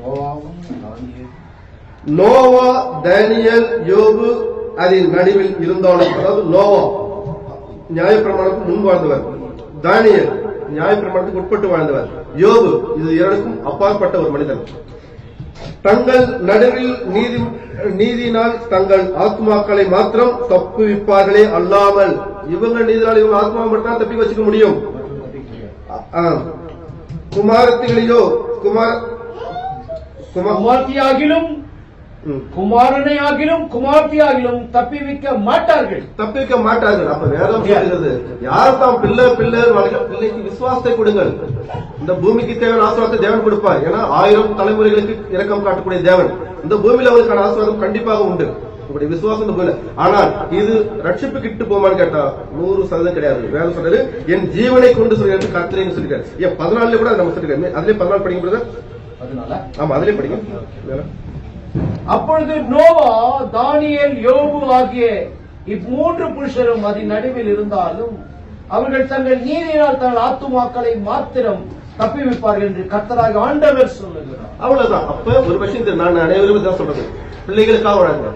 [SPEAKER 3] நோவாவும் தானியேலும்,
[SPEAKER 1] நோவா, தானியேல், யோபு அதன் நடுவில் இருந்தாலும், அதாவது நோவா நியாயப்பிரமாணத்துக்கு முன் வாழ்ந்தவர், தானியேல் நியாயப்பிரமாணத்துக்கு உட்பட்டு வாழ்ந்தவர், யோபு இது இரண்டுக்கும் அப்பாற்பட்ட ஒரு மனிதன். தங்கள் நடுவில் நீதியினால் தங்கள் ஆத்மாக்களை மாத்திரம் தப்புவிப்பார்களே அல்லாமல், இவங்க நீதினால் இவங்க ஆத்மா மட்டும் தப்பி வச்சுக்க முடியும். குமாரத்திகளையோ
[SPEAKER 3] குமார்த்தியாகிலும் குமாரனையாகிலும் குமார்த்தியாகிலும் தப்பிவிக்க மாட்டார்கள்.
[SPEAKER 1] அப்ப வேதம் சொல்கிறது, யார் தான் பிள்ளை பிள்ளைக்கு விசுவாசத்தை கொடுங்கள். இந்த பூமிக்கு தேவையான ஆசீர்வாதத்தை தேவன் கொடுப்பார். ஏன்னா 1000 தலைமுறைகளுக்கு இரக்கம் காட்டக்கூடிய தேவன். இந்த பூமியில அவருக்கான ஆசீர்வாதம் கண்டிப்பாக உண்டு. உங்களுடைய விசுவாசம் இந்த பூமியில. ஆனால் இது ரட்சிப்பு கிட்டு போமான்னு கேட்டா 100% கிடையாது. வேதம் சொல்றது, என் ஜீவனை கொண்டு சொல்லிட்டு கர்த்தரேன்னு சொல்லிருக்காரு. ஏன் 14 கூட நம்ம சொல்லிருக்காரு. அதுலயே 14 படிக்கும் பிரதர். ஆமா, அதுலயே படிக்கும்.
[SPEAKER 3] அப்பொழுது நோவா, தானியேல், யோபு ஆகிய இம்மூன்று புருஷரும் அதன் நடுவில் இருந்தாலும் அவர்கள் தங்கள் நீதியினால் தங்கள் ஆத்துமாக்களை மாத்திரம் தப்பிவிப்பார்கள் என்று கர்த்தராகிய ஆண்டவர் சொல்லுகிறார்.
[SPEAKER 1] அவ்வளவுதான். அப்ப ஒரு விஷயம் நான் அனைவரும் தான் சொல்றது, பிள்ளைகளுக்காக வாழுங்க.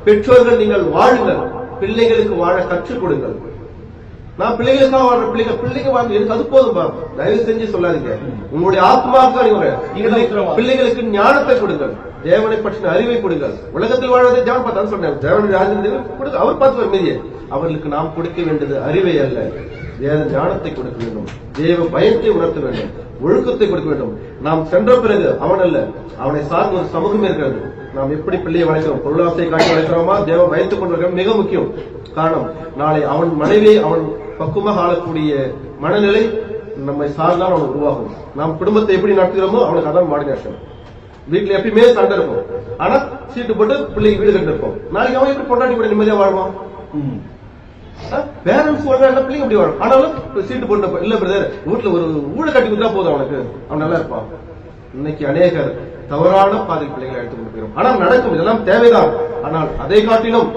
[SPEAKER 1] பெற்றோர்கள் நீங்கள் வாழுங்கள், பிள்ளைகளுக்கு வாழ கற்றுக் கொடுங்கள். நான் பிள்ளைகளுக்காக வாழ்ற பிள்ளைங்க வாழ்ந்து எனக்கு அது போதும். தயவு செஞ்சு சொல்லாதீங்க. உங்களுடைய ஆத்மாவுக்காக பிள்ளைகளுக்கு ஞானத்தை கொடுங்கள், தேவனை பற்றின அறிவை கொடுங்கள். உலகத்தில் வாழ்வதை தேவன் பார்த்தான்னு சொன்னேன். தேவனுடைய ராஜ்யத்தை கொடுங்க, அவர் பார்த்து மீதியே. அவர்களுக்கு நாம் கொடுக்க வேண்டியது அறிவை அல்ல, தேவ ஞானத்தை கொடுக்க வேண்டும், தேவ பயத்தை உணர்த்த வேண்டும், ஒழுக்கத்தை கொடுக்க வேண்டும். நாம் சென்ற பிறகு அவன் அல்ல, அவனை சார்ந்த ஒரு சமூகம் இருக்கிறது. நாம் எப்படி பிள்ளையை வளர்க்கிறோம், பொருளாசை காட்டி வளர்க்கிறோமா, தேவ பயத்துக் கொண்டு மிக முக்கியம். காரணம், நாளை அவன் மனைவி அவன் பக்குவமாக ஆளக்கூடிய மனநிலை நம்மை சார்ந்தால் அவன் உருவாகும். நாம் குடும்பத்தை எப்படி நடத்துகிறோமோ அவனுக்கு அதான் மாடினேஷன். வீட்டுல எப்பயுமே சண்டை இருக்கும், ஆனா சீட்டு போட்டு பிள்ளைக்கு வீடு கட்டி இருப்போம். நாளைக்கு அவன் எப்படி பொண்டாட்டி கூட நிம்மதியா வாழ்வான்? பேரண்ட்ஸ் வாழ்ற பிள்ளைங்க எப்படி வாழும்? ஆனாலும் சீட்டு போட்டு இல்ல பிரதர், வீட்டுல ஒரு வீடு கட்டி கொடுத்தா போதும், அவனுக்கு அவன் நல்லா இருப்பான். இன்னைக்கு அநேகர் தவறான பாதை பிள்ளைகளை எடுத்துக் கொண்டு போயிடும். ஆனால் நடக்கும், இதெல்லாம் தேவைதான். ஆனால் அதை காட்டிலும்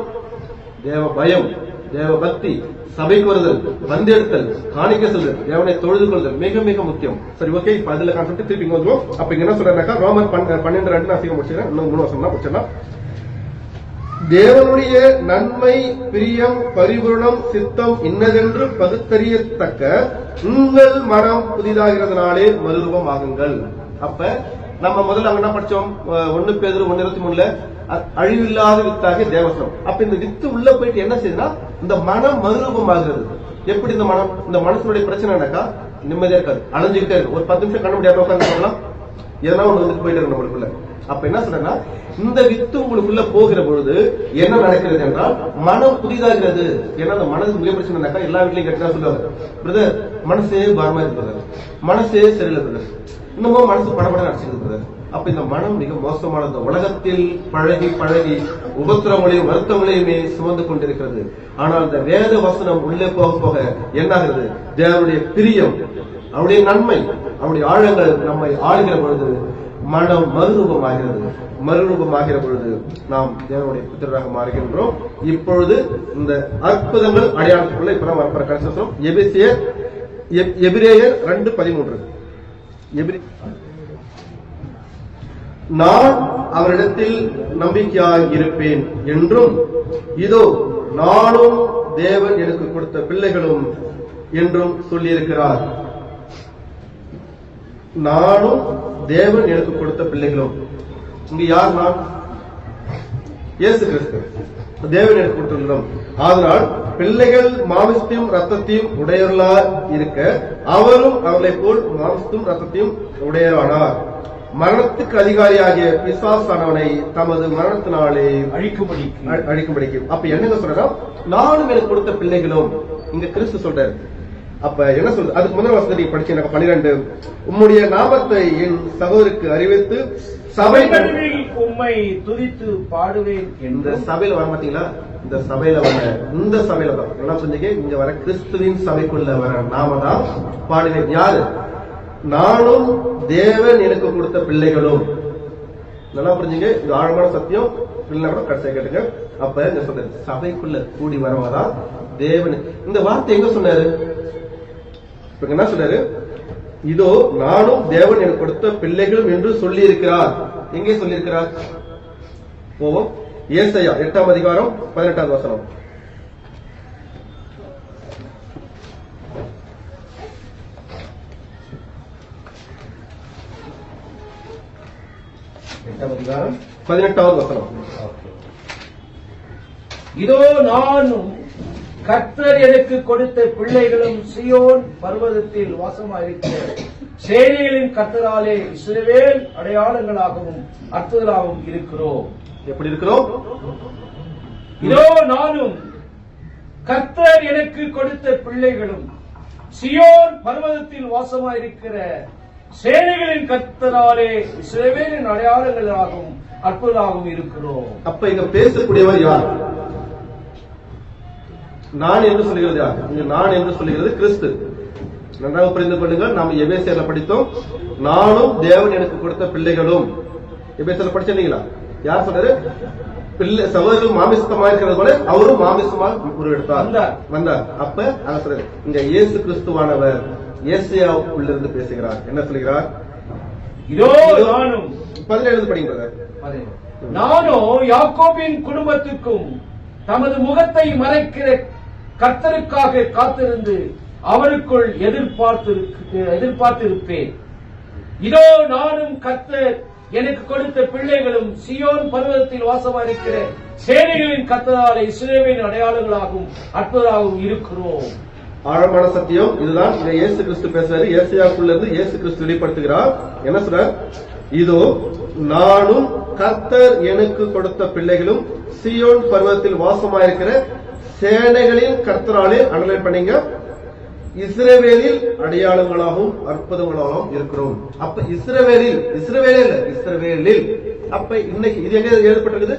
[SPEAKER 1] தேவ பயம், தேவ பக்தி, சபைக்கு வருதல், வந்தெடுத்தல், காணிக்க செல்தல், தேவனை தொழுது கொள்ளுதல் மிக மிக முக்கியம். சரி, ஓகே. இப்ப அதுல கான்செப்ட் திருப்பி வந்துடும். அப்ப இங்க என்ன சொல்றாருனாக்கா, ரோமர் 12:2 நான் சீக்கிரம் முடிச்சிடறேன். இன்னும் 3 வருஷம் தான் முடிச்சிடலாம். தேவனுடைய நன்மை, பிரியம், பரிபூரணம், சித்தம் இன்னதென்று பகுத்தறியத்தக்க உங்கள் மனம் புதிதாகிறதுனாலே மறுரூபம் ஆகுங்கள். அப்ப நம்ம முதல்ல அங்க என்ன படிச்சோம்? 1 பேதுரு 1:23 அழிவில்லாத வித்தாக தேவசனம். அப்ப இந்த வித்து உள்ள போயிட்டு என்ன செய்யுதுன்னா, இந்த மனம் மறுரூபம் ஆகிறது. எப்படி இந்த மனம், இந்த மனசுடைய பிரச்சனைனாக்கா நிம்மதியா இருக்காது, அலைஞ்சுக்கிட்டே இருக்கு. ஒரு 10 நிமிஷம் கண்ண முடியாத உட்காந்து சொல்லலாம், எதனா ஒண்ணு வந்து போயிட்டு இருக்கு நம்மளுக்குள்ள. அப்ப என்ன சொல்றேன்னா, இந்த வித்து உங்களுக்குள்ள போகிற பொழுது என்ன நடக்கிறது என்றால் மனம் புதிதாகிறது. ஏன்னா அந்த மனது மிக பிரச்சனைனாக்கா எல்லா வீட்லயும் கட்டினா சொல்லுவாங்க, பிரதர் மனசே பாரமா இருக்கு, மனசே சரியில்லை பிரதர், இன்னமும் மனசு படப்பட நடிச்சிருக்கு பிரதர். அப்ப இந்த மனம் மிக மோசமானது. உலகத்தில் பழகி பழகி உபத்திரங்களையும் வருத்தங்களையுமே சுமந்து கொண்டிருக்கிறது. ஆனால் இந்த வேத வசனம் உள்ளே போக போக என்னாகிறது? தேவனுடைய பிரியம், அவருடைய நன்மை, அவருடைய ஆழங்கள் நம்மை ஆளுகிற பொழுது மனம் மறுரூபமாகிறது. மறுரூபமாகிற பொழுது நாம் தேவனுடைய புத்திரராக மாறுகின்றோம். இப்பொழுது இந்த அற்புதங்கள் அடையாளத்துக்குள்ள இப்ப நம்ம கடைசி எபிரேயர் 2:13 நான் அவரிடத்தில் நம்பிக்கையாய் இருப்பேன் என்றும், இதோ நானும் தேவன் எனக்கு கொடுத்த பிள்ளைகளும் என்றும் சொல்லியிருக்கிறார். நானும் தேவன் எனக்கு கொடுத்த பிள்ளைகளும். இங்க யார்? நான், இயேசு கிறிஸ்து. தேவன் எனக்கு கொடுத்துள்ளோம். அதனால் பிள்ளைகள் மாமிசத்தையும் ரத்தத்தையும் உடையவர்களாய் இருக்க அவரும் அவர்களை போல் மாமிசத்தையும் ரத்தத்தையும் உடையவானார். மரணத்துக்கு அதிகாரியாகிய பிசாசானவனை தமது மரணத்தினாலே
[SPEAKER 3] அழிக்கும்படிக்கு.
[SPEAKER 1] அப்ப என்னங்க சொல்றா, நானும் எனக்கு கொடுத்த பிள்ளைகளும், இங்க கிறிஸ்து சொல்றாரு. அப்ப என்ன சொல்றது, அதுக்கு முதல் வசனத்தை நீங்க படிச்சீங்க 12, உம்முடைய நாமத்தை என் சகோதரருக்கு அறிவித்து சபை
[SPEAKER 3] உம்மை துதித்து பாடுவேன்.
[SPEAKER 1] இந்த சபையில வர மாட்டீங்களா, இந்த சபையில வர, இந்த சபையில தான் என்ன புரிஞ்சுங்க, இங்க வர கிறிஸ்துவின் சபைக்குள்ள வர நாம தான் பாடுவேன். யாரு? நானும் தேவன் எனக்கு கொடுத்த பிள்ளைகளும். நல்லா புரிஞ்சுங்க, இது ஆழமான சத்தியம். பிள்ளை கூட கடைசியா கேட்டுங்க. அப்ப இந்த சொல்ற சபைக்குள்ள கூடி வரவதான் தேவன். இந்த வார்த்தை எங்க சொன்னாரு? என்ன சொன்னாரு? இதோ நானும் தேவன் எனக்கு கொடுத்த பிள்ளைகளும் என்று சொல்லி இருக்கிறார். எங்கே சொல்லி இருக்கிறார்? போவோம். ஏசாயா 8ஆம் அதிகாரம் 18வது வசனம்.
[SPEAKER 3] அதிகாரம்
[SPEAKER 1] 18வது வசனம்.
[SPEAKER 3] இதோ நானும் கர்த்தர் எனக்கு கொடுத்த பிள்ளைகளும் சியோன் பர்வதத்தில் வாசமாயிருக்கிற சேனைகளின் கர்த்தராலே இஸ்ரவேல் அடையாளங்களாகவும் அற்புதங்களாகவும் இருக்கிறோம்.
[SPEAKER 1] எப்படி இருக்கிறோம்?
[SPEAKER 3] இதோ நானும் கர்த்தர் எனக்கு கொடுத்த பிள்ளைகளும் சியோன் பர்வதத்தில் வாசமாயிருக்கிற சேனைகளின் கர்த்தராலே இஸ்ரவேலின் அடையாளங்களாகவும் அற்புதமாகவும் இருக்கிறோம்.
[SPEAKER 1] அப்ப இங்க பேசக்கூடியவர் யார்? நான் என்று சொல்லுகிறது யார்? இங்க நான் என்று சொல்லுகிறது கிறிஸ்து. நன்றாக புரிந்து கொள்ளுங்கள். நாம் எபேசியர்ல படித்தோம், நானும் தேவன் எனக்கு கொடுத்த பிள்ளைகளும். எபேசியர்ல படிச்சிருந்தீங்களா? யார் சொன்னாரு? பிள்ளை சகோதரர்கள் மாமிசமா இருக்கிறது போல அவரும் மாமிசமா உருவெடுத்தார் வந்தார். அப்ப அத சொல்றாரு, இங்க இயேசு கிறிஸ்துவானவர் ஏசாயாவுக்குள்ளிருந்து பேசுகிறார். என்ன சொல்கிறார்?
[SPEAKER 3] இதோ நானும்
[SPEAKER 1] 17 படிங்க.
[SPEAKER 3] நானோ யாக்கோபின் குடும்பத்துக்கும் தமது முகத்தை மறைக்கிற கர்த்தருக்காக காத்திருந்து அவருக்குள் எதிர்பார்த்திருப்பேன். இதோ நானும் கர்த்தர் எனக்கு கொடுத்த பிள்ளைகளும் சியோன் பர்வதத்தில் வாசமாயிருக்கிற சேனைகளின் கர்த்தராலே இஸ்ரவேலின் அடையாளங்களாகவும் அற்புதமாகவும் இருக்கிறோம்.
[SPEAKER 1] ஆழமான சத்தியம் இதுதான். இங்க இயேசு கிறிஸ்து பேசுறாரு. ஏசாயாக்குள்ள இருந்து இயேசு கிறிஸ்து வெளிப்படுத்துகிறார். என்ன சொல்றார்? இதோ நானும் கர்த்தர் எனக்கு கொடுத்த பிள்ளைகளும் சியோன் பர்வதத்தில் வாசமாயிருக்கிற சேனைகளின் கர்த்தராலே அண்டர்லைன் பண்ணீங்க, இஸ்ரவேலில் அடையாளங்களாகவும் அற்புதங்களாகவும் இருக்கிறோம். அப்ப இஸ்ரவேலில் அப்ப இன்னைக்கு இது எங்க ஏற்பட்டிருக்குது?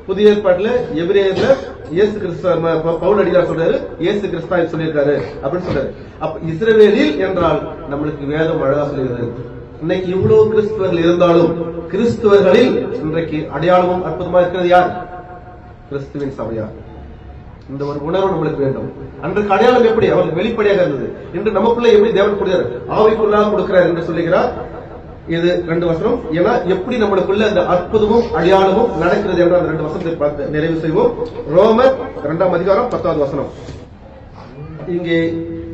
[SPEAKER 1] புதிய ஏற்பாட்டுல எபிரேயர்ல இயேசு கிறிஸ்து பவுல் அடியார் சொல்றாரு, இயேசு கிறிஸ்தா சொல்லியிருக்காரு அப்படின்னு சொல்றாரு. அப்ப இஸ்ரவேலில் என்றால் நம்மளுக்கு வேதம் அழகா சொல்லுகிறது. இன்னைக்கு இவ்வளவு கிறிஸ்துவர்கள் இருந்தாலும் கிறிஸ்துவர்களில் இன்றைக்கு அடையாளமும் அற்புதமா இருக்கிறது யார்? கிறிஸ்துவின் சபையார். இந்த ஒரு உணர்வு நம்மளுக்கு வேண்டும். அன்றைக்கு அடையாளம் எப்படி அவருக்கு வெளிப்படையாக இருந்தது, இன்று நமக்குள்ள எப்படி தேவன் கொடுக்கிறார், ஆவிக்குள்ளாக கொடுக்கிறார் என்று சொல்லுகிறார். இது 2 வசனம். ஏன்னா எப்படி நம்மளுக்குள்ள இந்த அற்புதமும் அடையாளமும் நடக்கிறது என்ற அந்த 2 வசனத்தை பார்த்து நிறைவு செய்வோம். ரோமர் 2ஆம் அதிகாரம் 10வது வசனம். இங்கே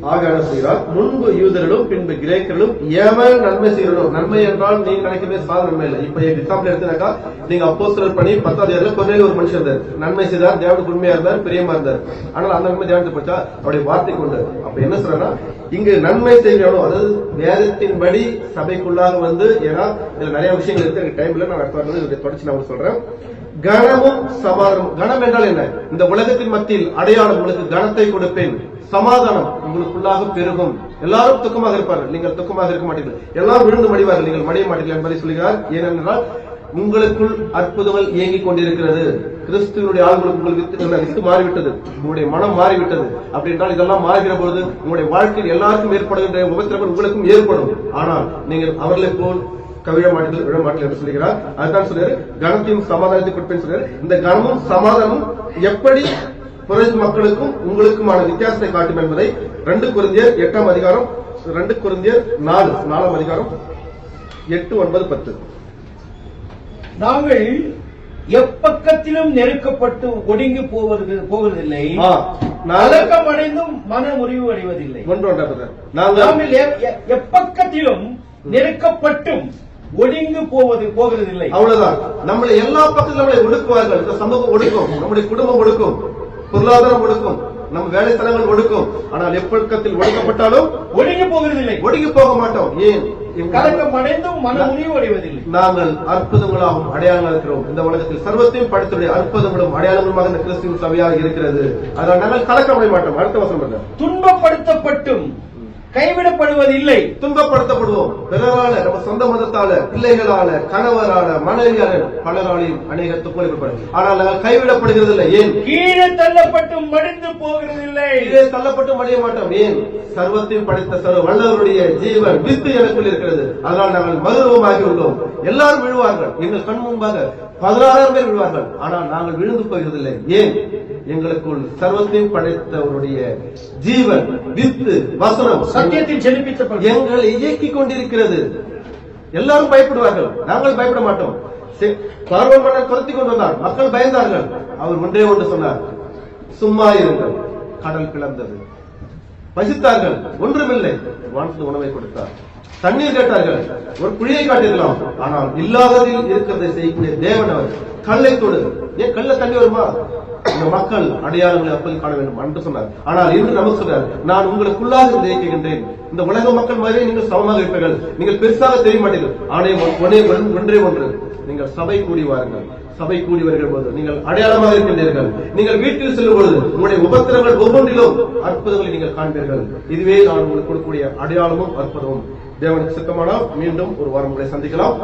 [SPEAKER 1] ஆகார செய்கிறார், முன்பு யூதர்களும் பின்பு கிரேக்கர்களும் எவன் நன்மை செய்யணும். நன்மை என்றால் நீங்க நினைக்கவே சாதாரண நன்மை இல்லை. இப்ப எக்ஸாம்பிள் எடுத்துனாக்கா, நீங்க அப்போஸ்தலர் பணி 10வது அதிகாரத்துல கொர்நேலியு ஒரு மனுஷன் இருந்தார், நன்மை செய்தார், தேவனுக்கு உண்மையா இருந்தார், பிரியமா இருந்தார். ஆனால் அந்த நன்மை தேவனுக்கு போச்சா? அவருடைய வார்த்தை கொண்டு. அப்ப என்ன சொல்றா, இங்கு நன்மை செய்யணும், அதாவது வேதத்தின்படி சபைக்குள்ளாக வந்து, ஏன்னா இதுல நிறைய விஷயங்கள் இருக்கு, எனக்கு டைம் இல்ல, நான் அடுத்த வாரம் தொடர்ச்சி நான் சொல்றேன். கனமும் சமாதானம். கனம் என்றால் என்ன? இந்த உலகத்தின் மத்தியில் அடையாளம், உங்களுக்கு கனத்தை கொடுப்பேன், சமாதானம் உங்களுக்குள்ளாக பெருகும். எல்லாரும் துக்கமாக இருப்பார்கள், நீங்கள் துக்கமாக இருக்க மாட்டீர்கள். எல்லாரும் விழுந்து மடிவார்கள், நீங்கள் மடிய மாட்டீர்கள் என்பதை சொல்கிறார். ஏனென்றால் உங்களுக்குள் அற்புதங்கள் இயங்கிக் கொண்டிருக்கிறது. கிறிஸ்துவனுடைய ஆளுங்களுக்கு உங்களுக்கு வித்து மாறிவிட்டது, உங்களுடைய மனம் மாறிவிட்டது. அப்படி என்றால் இதெல்லாம் மாறுகிற பொழுது உங்களுடைய வாழ்க்கையில் எல்லாருக்கும் ஏற்படுகின்ற உபத்திரவம் உங்களுக்கும் ஏற்படும். ஆனால் நீங்கள் அவர்களை போல் கவிழ மாட்டீர்கள், விழ மாட்டீர்கள் என்று சொல்கிறார். அதுதான் சொல்றாரு, கனத்தையும் சமாதானத்தை கொடுப்பேன்னு சொல்றாரு. இந்த கனமும் சமாதானமும் எப்படி புற மக்களுக்கும் உங்களுக்குமான வித்தியாசத்தை காட்டும் என்பதை 2 கொரிந்தியர் 8ஆம் அதிகாரம், 2 கொரிந்தியர் 4ஆம் அதிகாரம் 8, 9, 10.
[SPEAKER 3] நாங்கள் எப்பக்கத்திலும் நெருக்கப்பட்டு ஒடுங்கி போவதில்லை, அடக்கமடைந்தும் மன முறிவு அடைவதில்லை. நாங்கள் எப்பக்கத்திலும் நெருக்கப்பட்டும் ஒடுங்கி போகிறதில்லை.
[SPEAKER 1] அவ்வளவுதான். நம்மளை எல்லா பக்கத்திலும் நம்மளை ஒடுக்குவார்கள். இந்த சமூகம் ஒடுக்கும், நம்முடைய குடும்பம் ஒடுக்கும், பொருளாதாரம் ஒடுக்கும், நம்ம வேலை ஸ்தலங்கள் ஒடுக்கும். ஆனால் எப்பக்கத்தில் ஒடுக்கப்பட்டாலும்
[SPEAKER 3] ஒடுங்கி போகிறதில்லை,
[SPEAKER 1] ஒடுங்கி போக மாட்டோம். ஏன்?
[SPEAKER 3] கலக்கம் அடைந்தும் மன முறிவு அடைவதில்லை.
[SPEAKER 1] நாங்கள் அற்புதங்களாகவும் அடையாளம் இருக்கிறோம். இந்த உலகத்தில் சர்வத்தையும் படைத்துடைய அற்புதங்களும் அடையாளங்களுமாக இந்த கிறிஸ்துவின் சபையாக இருக்கிறது. அதனால் நாங்கள் கலக்கம் அடைய மாட்டோம். அடுத்த வசனம் என்ன?
[SPEAKER 3] துன்பப்படுத்தப்பட்டும் கைவிடப்படுவதில்லை.
[SPEAKER 1] துன்பப்படுத்தப்படுவோம். பிறரால, நம்ம சொந்த மதத்தால, பிள்ளைகளால, கணவரால, மனைவியால, பலராலையும் அநேக துன்பப்படும். ஆனால் நாங்கள் கைவிடப்படுகிறது இல்லை. ஏன்?
[SPEAKER 3] கீழே தள்ளப்பட்டும் மடிந்து போகிறதில்லை.
[SPEAKER 1] கீழே தள்ளப்பட்டும் அடைய மாட்டோம். ஏன்? சர்வத்தையும் படைத்த சர்வ வல்லவருடைய ஜீவன் வித்து எனக்குள் இருக்கிறது. அதனால் நாங்கள் மதுரவமாகி உள்ளோம். எல்லாரும் விழுவார்கள். எங்கள் கண் முன்பாக 16,000 பேர் விழுவார்கள். ஆனால் நாங்கள் விழுந்து போகிறதில்லை. ஏன்? எங்களுக்குள் சர்வத்தையும் படைத்தவருடைய ஜீவன் வித்து வசனம்
[SPEAKER 3] சத்தியத்தில் ஜெனிப்பித்த
[SPEAKER 1] எங்களை இயக்கிக் கொண்டிருக்கிறது. எல்லாரும் பயப்படுவார்கள். நாங்கள் பயப்பட மாட்டோம். பார்வோன் மன்னர் துரத்தி கொண்டு வந்தார். மக்கள் பயந்தார்கள். அவர் ஒன்றே ஒன்று சொன்னார், சும்மா இருங்கள். கடல் பிளந்தது. பசித்தார்கள், ஒன்றுமில்லை. வானத்தில் உணவை கொடுத்தார். தண்ணீர் கேட்டார்கள், ஒரு குழியை காட்டிருக்கலாம். ஆனால் இல்லாததில் இருக்கிறதை செய்யக்கூடிய தேவன் அவர். கல்லை தொடு. ஏன் கல்ல தண்ணி வருமா? இந்த மக்கள் அடையாளங்களை அப்போது காண வேண்டும் என்று சொன்னார். ஆனால் இன்று நமக்கு சொன்னார், நான் உங்களுக்குள்ளாக இருந்து இயக்குகின்றேன். இந்த உலக மக்கள் மாதிரியே நீங்கள் சமமாக இருப்பீர்கள். நீங்கள் பெருசாக தெரிய மாட்டீர்கள். ஆனால் ஒன்றே ஒன்று, நீங்கள் சபை கூடி வாருங்கள். சபை கூடி வருகிற போது நீங்கள் அடையாளமாக இருக்கின்றீர்கள். நீங்கள் வீட்டில் செல்லும் பொழுது உங்களுடைய உபத்திரங்கள் ஒவ்வொன்றிலும் அற்புதங்களை நீங்கள் காண்பீர்கள். இதுவே நான் உங்களுக்கு கொடுக்கக்கூடிய அடையாளமும் அற்புதமும். தேவனுக்கு சித்தமானால் மீண்டும் ஒரு வாரம் உங்களை சந்திக்கலாம்.